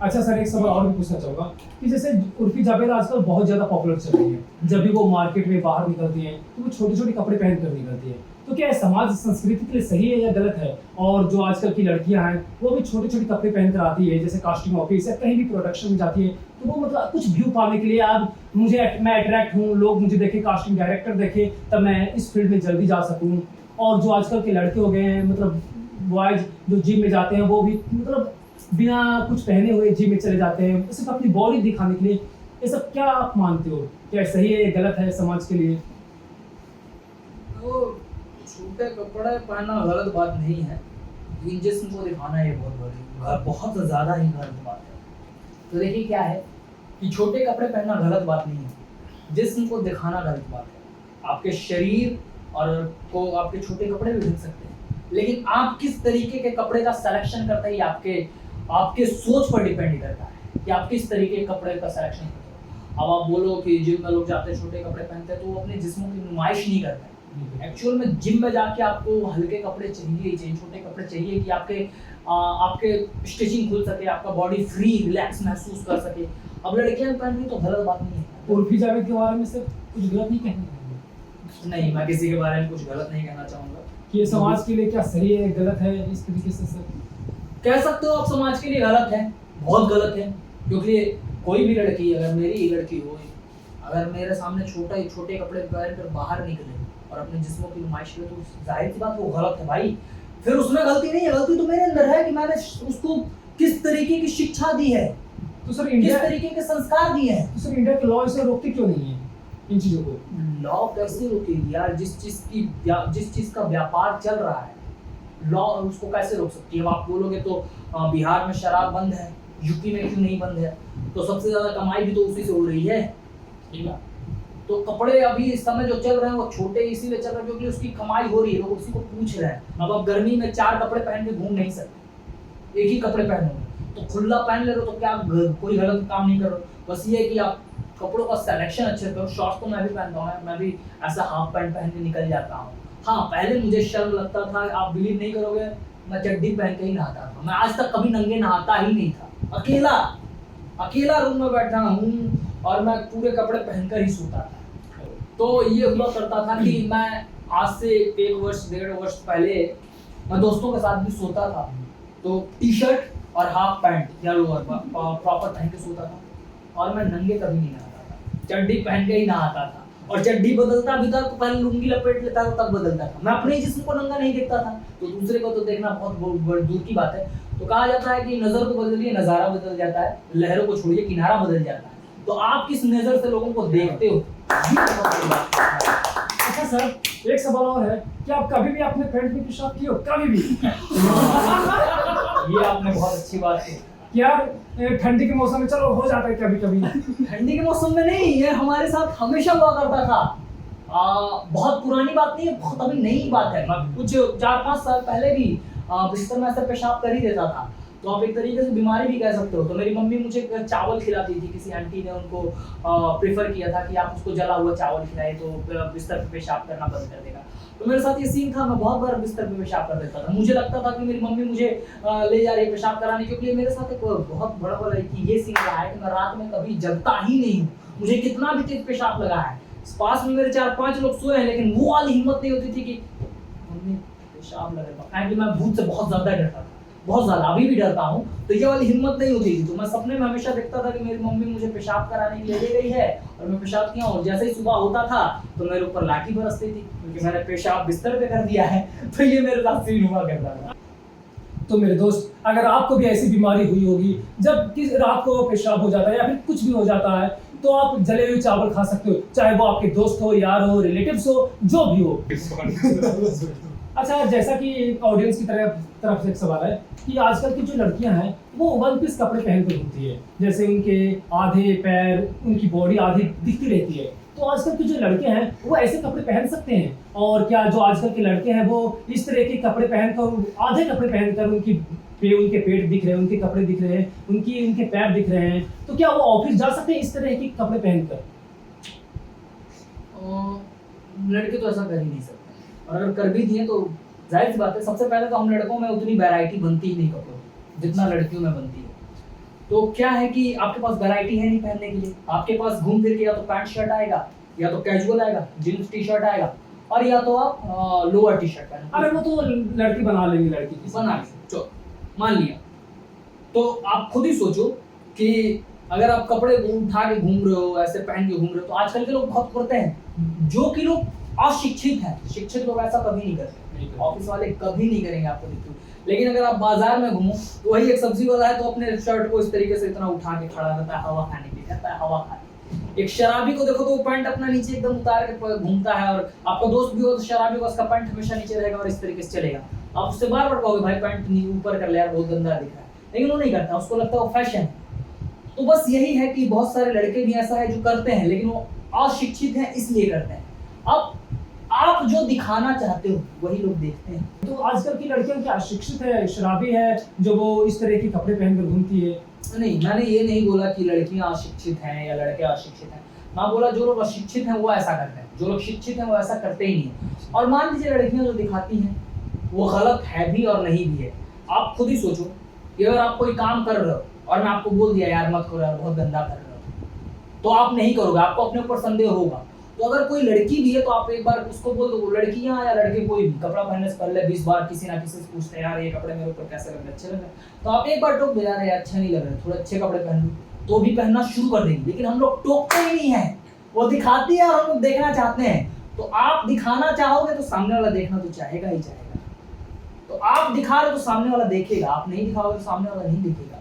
अच्छा सर, एक सवाल और भी पूछना चाहूंगा कि जैसे उर्फी जावेद आजकल बहुत ज्यादा पॉपुलर चल रही है, जब भी वो मार्केट में बाहर निकलती हैं तो वो छोटे छोटे कपड़े पहन कर निकलती है, तो क्या समाज संस्कृति के लिए सही है या गलत है? और जो आजकल की लड़कियां हैं वो भी छोटे छोटे कपड़े पहन कर आती है, जैसे कास्टिंग ऑफिस या कहीं भी प्रोडक्शन में जाती है, तो वो मतलब कुछ व्यू पाने के लिए अब मैं अट्रैक्ट हूँ, लोग मुझे देखे, कास्टिंग डायरेक्टर देखे, तब मैं इस फील्ड में जल्दी जा सकूँ। और जो आजकल के लड़के हो गए हैं, मतलब बॉयज जो जिम में जाते हैं, वो भी मतलब बिना कुछ पहने हुए जिम में चले जाते हैं सिर्फ अपनी बॉडी दिखाने के लिए। ये सब क्या आप मानते हो, क्या सही है, गलत है समाज के लिए? तो छोटे कपड़े पहनना गलत बात नहीं है, लेकिन जिस्म को दिखाना ये बहुत ज़्यादा ही गलत बात है। तो देखिए क्या है कि छोटे कपड़े पहनना गलत बात नहीं है, जिस्म को दिखाना गलत बात है। आपके शरीर और को आपके छोटे कपड़े भी ढक सकते हैं, लेकिन आप किस तरीके के कपड़े का सिलेक्शन करते हैं ये आपके सोच पर डिपेंड करता है कि आप किस तरीके के कपड़े का सिलेक्शन करते हो। अब आप बोलो कि जिम में लोग जाते हैं छोटे कपड़े पहनते हैं, तो वो अपने जिस्मों की नुमाइश नहीं करते। एक्चुअल में जिम में जाके आपको हल्के कपड़े चाहिए ही चाहिए, छोटे कपड़े चाहिए कि आपके स्टिचिंग खुल सके, आपका बॉडी फ्री रिलैक्स महसूस कर सके। अब लड़कियां पहन रही तो गलत बात नहीं है। उर्फी जावेद के बारे में सिर्फ कुछ गलत नहीं कहना नहीं, मैं किसी के बारे में कुछ गलत नहीं कहना चाहूँगा। कि ये समाज के लिए क्या सही है, गलत है, इस तरीके से सर कह सकते हो आप समाज के लिए गलत है, बहुत गलत है। क्योंकि कोई भी लड़की, अगर मेरी ही लड़की हो, अगर मेरे सामने छोटे कपड़े पहन कर बाहर निकले और अपने जिस्मों की नुमाइश करे, तो जाहिर सी बात वो गलत है भाई। फिर उसमें गलती नहीं है, गलती तो मेरे अंदर है कि मैंने उसको किस तरीके की शिक्षा दी है, तो सर किस इंडिया तरीके के संस्कार दिए हैं। तो सर इंडिया के लॉ इसे रोकते क्यों नहीं है इन चीजों को? लॉ कैसे रोकेगी यार? जिस चीज का व्यापार चल रहा है, लॉ उसको कैसे रोक सकती है? अब आप बोलोगे तो बिहार में शराब बंद है, यूपी में क्यों नहीं बंद है? तो सबसे ज्यादा कमाई भी तो उसी से हो रही है, ठीक है। तो कपड़े अभी इस समय जो चल रहे हैं वो छोटे इसीलिए चल रहे हैं क्योंकि उसकी कमाई हो रही है, लोग उसी को पूछ रहे हैं। अब आप गर्मी में 4 कपड़े पहन के घूम नहीं सकते, एक ही कपड़े पहनोगे। तो खुला पहन ले रहे हो तो क्या कोई गलत काम नहीं करो, बस ये है कि आप कपड़ों का सिलेक्शन अच्छे करो। शॉर्ट्स तो मैं भी पहनता हूँ, मैं भी ऐसा हाफ पैंट पहन के निकल जाता हूँ। हाँ, पहले मुझे शर्म लगता था, आप बिलीव नहीं करोगे, मैं चड्डी पहन के ही नहाता था। मैं आज तक कभी नंगे नहाता ही नहीं था। अकेला रूम में बैठा हूँ और मैं पूरे कपड़े पहनकर ही सोता था। तो ये हुआ करता था कि मैं आज से 1 वर्ष 1.5 वर्ष पहले मैं दोस्तों के साथ भी सोता था, तो टी शर्ट और हाफ पैंट या लोअर प्रॉपर पहन के सोता था, और मैं नंगे कभी नहीं नहाता था, चड्डी पहन के ही नहाता था। और चड्डी बदलता भी था तो पहले लुंगी लपेट लेता था, तब बदलता था। मैं अपने जिस्म को नंगा नहीं देखता था, तो दूसरे को तो देखना बहुत दूर की बात है। तो कहा जाता है कि नजर तो बदलिए नजारा बदल जाता है, लहरों को छोड़िए किनारा बदल जाता है। तो आप किस नजर से लोगों को देखते हो, ये बहुत बड़ी बात है। अच्छा सर, एक सवाल और है कि आप कभी भी अपने पेट में पेशाब किए हो? कभी भी? ये आपने बहुत अच्छी बात की। यार ठंडी के मौसम में चलो हो जाता है कभी कभी। ठंडी के मौसम में नहीं, ये हमारे साथ हमेशा हुआ करता था। बहुत पुरानी बात नहीं है, बहुत अभी नई बात है। मैं कुछ 4-5 साल पहले भी बिस्तर में ऐसा पेशाब कर ही देता था। तो आप एक तरीके से बीमारी भी कह सकते हो। तो मेरी मम्मी मुझे चावल खिलाती थी, किसी आंटी ने उनको प्रेफर किया था कि आप उसको जला हुआ चावल खिलाए तो बिस्तर पे पेशाब करना बंद कर देगा। तो मेरे साथ ये सीन था, मैं बहुत बार बिस्तर पे पेशाब कर देता था। मुझे लगता था कि मेरी मम्मी मुझे ले जा रही है पेशाब कराने, क्योंकि मेरे साथ एक बहुत बड़ा वाला ये सीन रहा है कि मैं रात में कभी जगता ही नहीं हूँ। मुझे कितना भी तेज पेशाब लगा है, पास में मेरे 4-5 लोग सोए हैं, लेकिन वो वाली हिम्मत नहीं होती थी कि मम्मी पेशाब लगेगा। क्योंकि मैं भूत से बहुत ज्यादा डरता था, बहुत ज्यादा, अभी भी डरता हूँ। तो ये वाली हिम्मत नहीं होती थी। तो मैं सपने में हमेशा देखता था कि मेरी मम्मी मुझे पेशाब कराने के लिए ले गई है और मैं पेशाब किया, और जैसे ही सुबह होता था तो मेरे ऊपर लाठी बरसती थी, क्योंकि मैंने पेशाब बिस्तर पे कर दिया है। तो ये मेरे साथ सीन हुआ करता था। तो मेरे दोस्त, अगर आपको भी ऐसी बीमारी हुई होगी जब किस रात को पेशाब हो जाता है या फिर कुछ भी हो जाता है, तो आप जले हुए चावल खा सकते हो, चाहे वो आपके दोस्त हो, यार हो, रिलेटिव्स हो, जो भी हो। अच्छा, जैसा कि ऑडियंस की तरफ से एक सवाल है कि आजकल की जो लड़कियां हैं वो वन पीस कपड़े पहन कर घूमती है, जैसे उनके आधे पैर, उनकी बॉडी आधी दिखती रहती है। तो आजकल के जो लड़के हैं वो ऐसे कपड़े पहन सकते हैं? और क्या जो आजकल के लड़के हैं वो इस तरह के कपड़े पहनकर, आधे कपड़े पहनकर, उनके पेट दिख रहे हैं, उनके कपड़े दिख रहे हैं, उनके पैर दिख रहे हैं, तो क्या वो ऑफिस जा सकते हैं इस तरह के कपड़े पहनकर? लड़के तो ऐसा कर ही नहीं सकते, और अगर कर भी दिए तो जाहिर सी बात है, सबसे पहले तो हम लड़कों में उतनी वैरायटी बनती ही नहीं कपड़ों की जितना लड़कियों में बनती है। तो क्या है कि आपके पास वैरायटी है नहीं पहनने के लिए। आपके पास घूम फिर के या तो पैंट शर्ट आएगा, या तो कैजुअल आएगा, जीन्स टी शर्ट आएगा, और या तो आप लोअर टी शर्ट पहनो। अरे वो तो लड़की बना लेंगी, लड़की की बना ली, चलो मान लिया। तो आप खुद ही सोचो कि अगर आप कपड़े उठा के घूम रहे हो, ऐसे पहन के घूम रहे हो, तो आजकल के लोग बहुत करते हैं, जो कि लोग अशिक्षित हैं। शिक्षित लोग ऐसा कभी नहीं करते, ऑफिस वाले कभी नहीं करेंगे, आपको दिखते। लेकिन अगर आप बाजार में घूमो तो वही एक सब्जी वाला है तो अपने शर्ट को इस तरीके से इतना उठा के खड़ा रहता है, हवा खाने के लिए, कहता है हवा खाने। एक शराबी को देखो तो वो पैंट अपना नीचे एकदम उतार के घूमता है, और आपका दोस्त भी हो तो शराबी को उसका पैंट हमेशा नीचे रहेगा और इस तरीके से चलेगा। आप उससे बार बार कहोगे भाई पैंट ऊपर कर ले यार, बहुत गंदा दिख रहा है, लेकिन वो नहीं करता, उसको लगता है वो फैशन है। तो बस यही है कि बहुत सारे लड़के भी ऐसा है जो करते हैं, लेकिन वो अशिक्षित हैं इसलिए करते हैं। अब आप जो दिखाना चाहते हो वही लोग देखते हैं। तो आजकल की लड़कियां क्या शिक्षित है, शराबी है जो वो इस तरह के कपड़े पहनकर घूमती है? नहीं, मैंने ये नहीं बोला कि लड़कियां अशिक्षित हैं या लड़के अशिक्षित हैं। मैं बोला जो लोग अशिक्षित हैं वो ऐसा करते हैं, जो लोग शिक्षित हैं वो ऐसा करते ही नहीं। और मान लीजिए लड़कियां जो दिखाती हैं वो गलत है भी और नहीं भी है। आप खुद ही सोचो कि अगर आप कोई काम कर रहे हो और मैं आपको बोल दिया यार मत करो यार, बहुत गंदा कर रहे हो, तो आप नहीं करोगे, आपको अपने ऊपर संदेह होगा। तो अगर कोई लड़की भी है तो आप एक बार उसको बोल दो, लड़कियां या लड़के कोई भी कपड़ा पहनने से पहले 20 बार किसी ना किसी से पूछते हैं यार ये कपड़े मेरे ऊपर कैसे लग रहे, अच्छे लग रहे, तो आप एक बार टोक दो यार ये अच्छा नहीं लग रहा, थोड़े अच्छे कपड़े पहन लो, तो भी पहनना शुरू कर देंगे। लेकिन हम लोग टोकते ही नहीं है, वो दिखाती है और हम लोग देखना चाहते हैं। तो आप दिखाना चाहोगे तो सामने वाला देखना तो चाहेगा ही चाहेगा। तो आप दिखा रहे हो तो सामने वाला देखेगा, आप नहीं दिखाओगे तो सामने वाला नहीं देखेगा।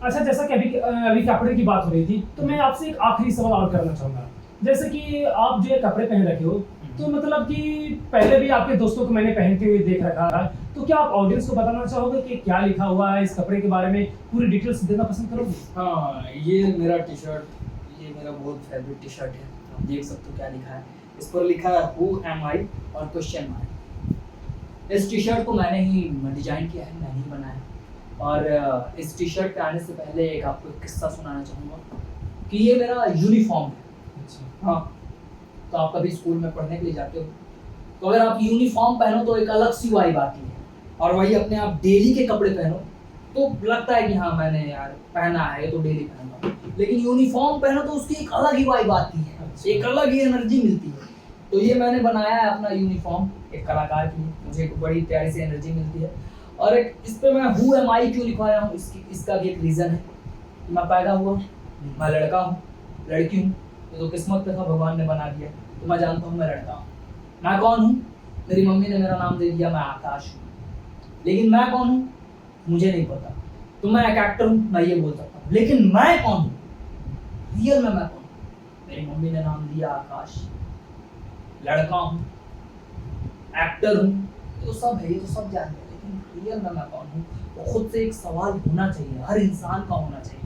अच्छा, जैसा कि अभी कपड़े की बात हो रही थी, तो मैं आपसे एक आखिरी सवाल और करना चाहूंगा। जैसे कि आप जो ये कपड़े पहन रखे हो, तो मतलब कि पहले भी आपके दोस्तों को मैंने पहनते हुए देख रखा है, तो क्या आप ऑडियंस को बताना चाहोगे कि क्या लिखा हुआ है इस कपड़े के बारे में, पूरी डिटेल्स देना पसंद करोगे? हाँ, ये मेरा टी शर्ट, ये मेरा बहुत फेवरेट टी शर्ट है। आप देख सकते हो क्या लिखा है, इस पर लिखा है हु एम आई और क्वेश्चन मार्क। इस टी शर्ट को मैंने ही डिजाइन किया है, मैंने ही बनाया। और इस टी शर्ट पे आने से पहले एक आपको एक किस्सा सुनाना चाहूँगा कि ये मेरा यूनिफॉर्म है। हाँ, तो आप कभी स्कूल में पढ़ने के लिए जाते हो तो अगर आप यूनिफॉर्म पहनो तो एक अलग सी वाइब आती है, और वही अपने आप डेली के कपड़े पहनो तो लगता है कि हाँ मैंने यार पहना है तो डेली पहनता हूँ। लेकिन यूनिफॉर्म पहनो तो उसकी एक अलग ही वाइब आती है, एक अलग ही एनर्जी मिलती है। तो ये मैंने बनाया है अपना यूनिफॉर्म एक कलाकार के लिए, मुझे एक बड़ी प्यारी सी एनर्जी मिलती है। और एक इस पे मैं हु एम आई क्यों लिखवाया हूँ, इसका भी एक रीज़न है। मैं पैदा हुआ, मैं लड़का हूँ, लड़की हूँ, तो किस्मत पे था, भगवान ने बना दिया, तो मैं जानता हूँ मैं लड़का हूँ। मैं कौन हूँ? मेरी मम्मी ने मेरा नाम दे दिया, मैं आकाश हूँ। लेकिन मैं कौन हूँ मुझे नहीं पता। तो मैं एक एक्टर हूँ, मैं ये बोल सकता हूँ, लेकिन मैं कौन हूँ रियल में, मैं कौन हूँ? मेरी मम्मी ने नाम दिया आकाश, लड़का हूँ, एक्टर हूँ, ये तो सब है, ये तो सब जानते हैं, लेकिन रियल में मैं कौन हूँ वो खुद से एक सवाल होना चाहिए, हर इंसान का होना चाहिए।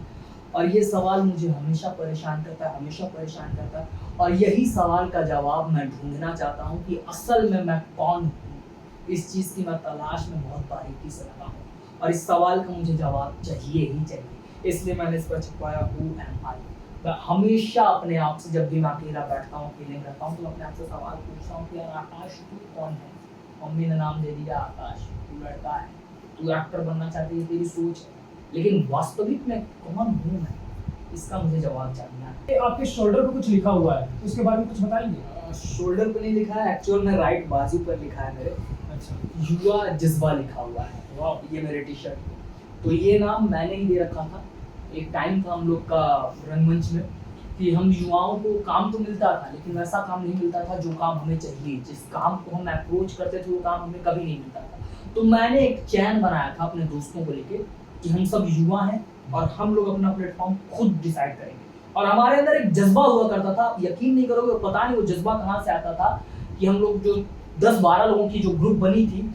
और ये सवाल मुझे हमेशा परेशान करता है, हमेशा परेशान करता है, और यही सवाल का जवाब मैं ढूंढना चाहता हूँ कि असल में मैं कौन हूँ। इस चीज़ की मैं तलाश में बहुत बारीकी से लगा हूँ, और इस सवाल का मुझे जवाब चाहिए ही चाहिए, इसलिए मैंने इस पर छुपाया हु एम आई। मैं हमेशा अपने आप से जब भी मैं अकेला बैठता हूँ, अकेले में रहता हूँ, तो अपने आप से सवाल पूछता हूँ कि यार आकाश तू कौन है? मम्मी ने नाम दे दिया आकाश, तू लड़का है, तू एक्टर बनना चाहती है, तेरी सोच है, लेकिन वास्तविक में कौन हूँ मैं? इसका मुझे जवाब जानना है। ये आपके शोल्डर पे कुछ लिखा हुआ है, उसके बारे में कुछ बताएंगे? शोल्डर पे नहीं लिखा है, एक्चुअल में राइट बाजू पर लिखा है मेरे, अच्छा, युवा जज्बा लिखा हुआ है। वाह। ये मेरे टी शर्ट। तो ये नाम मैंने ही दे रखा था। एक टाइम था हम लोग का रंगमंच में कि हम युवाओं को काम तो मिलता था, लेकिन वैसा काम नहीं मिलता था जो काम हमें चाहिए, जिस काम को हम अप्रोच करते थे वो काम हमें कभी नहीं मिलता था। तो मैंने एक चैन बनाया था अपने दोस्तों को लेके कि हम सब युवा हैं और हम लोग अपना प्लेटफॉर्म खुद डिसाइड करेंगे। और हमारे अंदर एक जज्बा हुआ करता था, यकीन नहीं करोगे, पता नहीं वो जज्बा कहाँ से आता था कि हम लोग जो 10-12 लोगों की जो ग्रुप बनी थी,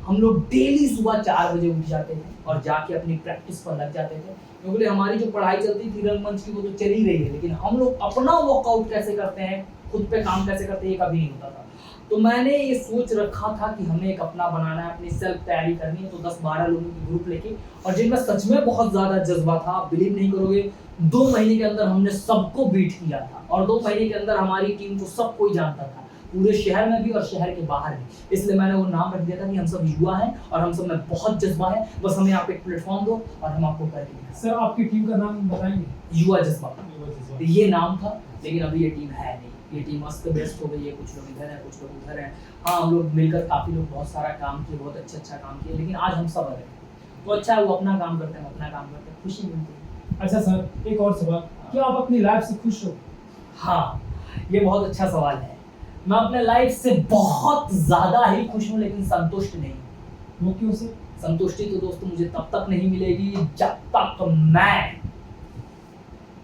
हम लोग डेली सुबह 4 बजे उठ जाते थे और जाके अपनी प्रैक्टिस पर लग जाते थे, क्योंकि हमारी जो पढ़ाई चलती थी रंगमंच की वो तो चल ही रही है, लेकिन हम लोग अपना वर्कआउट कैसे करते हैं, खुद पे काम कैसे करते हैं, ये कभी नहीं होता था। तो मैंने ये सोच रखा था कि हमें एक अपना बनाना है, अपनी सेल्फ तैयारी करनी है, तो 10-12 लोगों की ग्रुप लेके, और जिनमें सच में बहुत ज़्यादा जज्बा था, आप बिलीव नहीं करोगे, 2 महीने के अंदर हमने सबको बीट किया था, और 2 महीने के अंदर हमारी टीम को सब कोई जानता था, पूरे शहर में भी और शहर के बाहर भी। इसलिए मैंने वो नाम रख दिया था कि हम सब युवा हैं और हम सब में बहुत जज्बा है, बस हमें आप एक प्लेटफॉर्म दो और हम आपको करके दिखाएं। सर आपकी टीम का नाम बताएंगे? युवा जज्बा ये नाम था, लेकिन अभी ये टीम है नहीं। ये टीम मस्त बेस्ट हो गई है, कुछ लोग इधर हैं, कुछ लोग उधर हैं। हाँ, हम लोग मिलकर काफ़ी लोग बहुत सारा काम किए, बहुत अच्छा काम किया, लेकिन आज हम सब अलग हैं। तो अच्छा है, वो अपना काम करते हैं, अपना काम करते हैं, खुशी मिलती है। अच्छा सर, एक और सवाल, क्या आप अपनी लाइफ से खुश हो? हाँ, ये बहुत अच्छा सवाल है। मैं अपने लाइफ से बहुत ज़्यादा ही खुश हूँ, लेकिन संतुष्ट नहीं। वो क्यों सर? संतुष्टि तो दोस्तों मुझे तब तक नहीं मिलेगी जब तक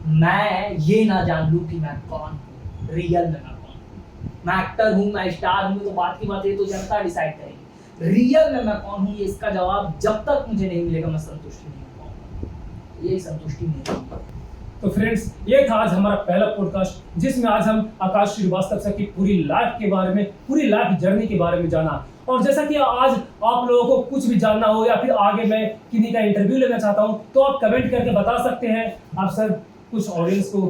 मैं ये ना जान लूँ कि मैं कौन हूँ, रियल में मैं कौन हूँ। मैं एक्टर हूँ, मैं स्टार हूँ, तो बात की बात है, तो जनता डिसाइड करेगी। रियल में मैं कौन हूँ, ये इसका जवाब जब तक मुझे नहीं मिलेगा, मैं संतुष्ट नहीं हो पाऊंगा। यही संतुष्टि नहीं है। तो फ्रेंड्स, ये था आज हमारा पहला पॉडकास्ट, जिसमें आज हम आकाश श्रीवास्तव सर की पूरी लाइफ के बारे में, पूरी लाइफ जर्नी के बारे में जाना। और जैसा कि आज आप लोगों को कुछ भी जानना हो या फिर आगे मैं किन्हीं का इंटरव्यू लेना चाहता हूं, तो आप कमेंट करके बता सकते हैं। आप सर कुछ ऑडियंस को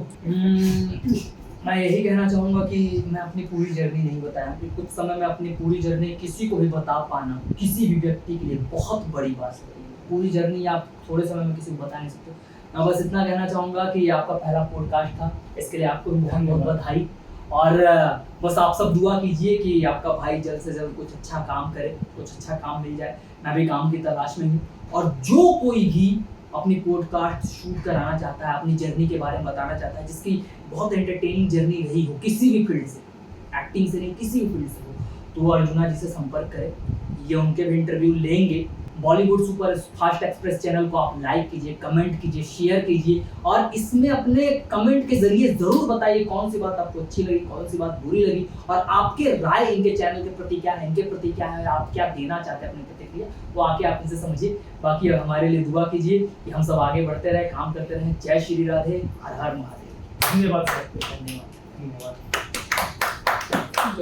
मैं यही कहना चाहूँगा कि मैं अपनी पूरी जर्नी नहीं बताया, कि कुछ समय में अपनी पूरी जर्नी किसी को भी बता पाना किसी भी व्यक्ति के लिए बहुत बड़ी बात है। पूरी जर्नी आप थोड़े समय में किसी को बता नहीं सकते। मैं बस इतना कहना चाहूँगा कि ये आपका पहला पॉडकास्ट था, इसके लिए आपको बहुत बहुत बधाई। और बस आप सब दुआ कीजिए कि आपका भाई जल्द से जल्द कुछ अच्छा काम करे, कुछ अच्छा काम मिल जाए। मैं भी काम की तलाश में हूँ, और जो कोई भी अपनी पॉडकास्ट शूट कराना चाहता है, अपनी जर्नी के बारे में बताना चाहता है, जिसकी बहुत एंटरटेनिंग जर्नी रही हो किसी भी फील्ड से, एक्टिंग से नहीं, किसी भी फील्ड से हो, तो वो अर्जुना जी से संपर्क करें। ये उनके भी इंटरव्यू लेंगे। Bollywood super fast express channel को आप लाइक कीजिए, कमेंट कीजिए, शेयर कीजिए, और इसमें अपने कमेंट के जरिए ज़रूर बताइए कौन सी बात आपको अच्छी लगी, कौन सी बात बुरी लगी, और आपके राय इनके चैनल के प्रति क्या है, इनके प्रति क्या है, आप क्या देना चाहते हैं अपनी प्रतिक्रिया, वो आके आप इनसे समझिए। बाकी हमारे लिए दुआ कीजिए कि हम सब आगे बढ़ते रहे, काम करते रहें। जय श्री राधे, हर हर महादेव। धन्यवाद सर। धन्यवाद।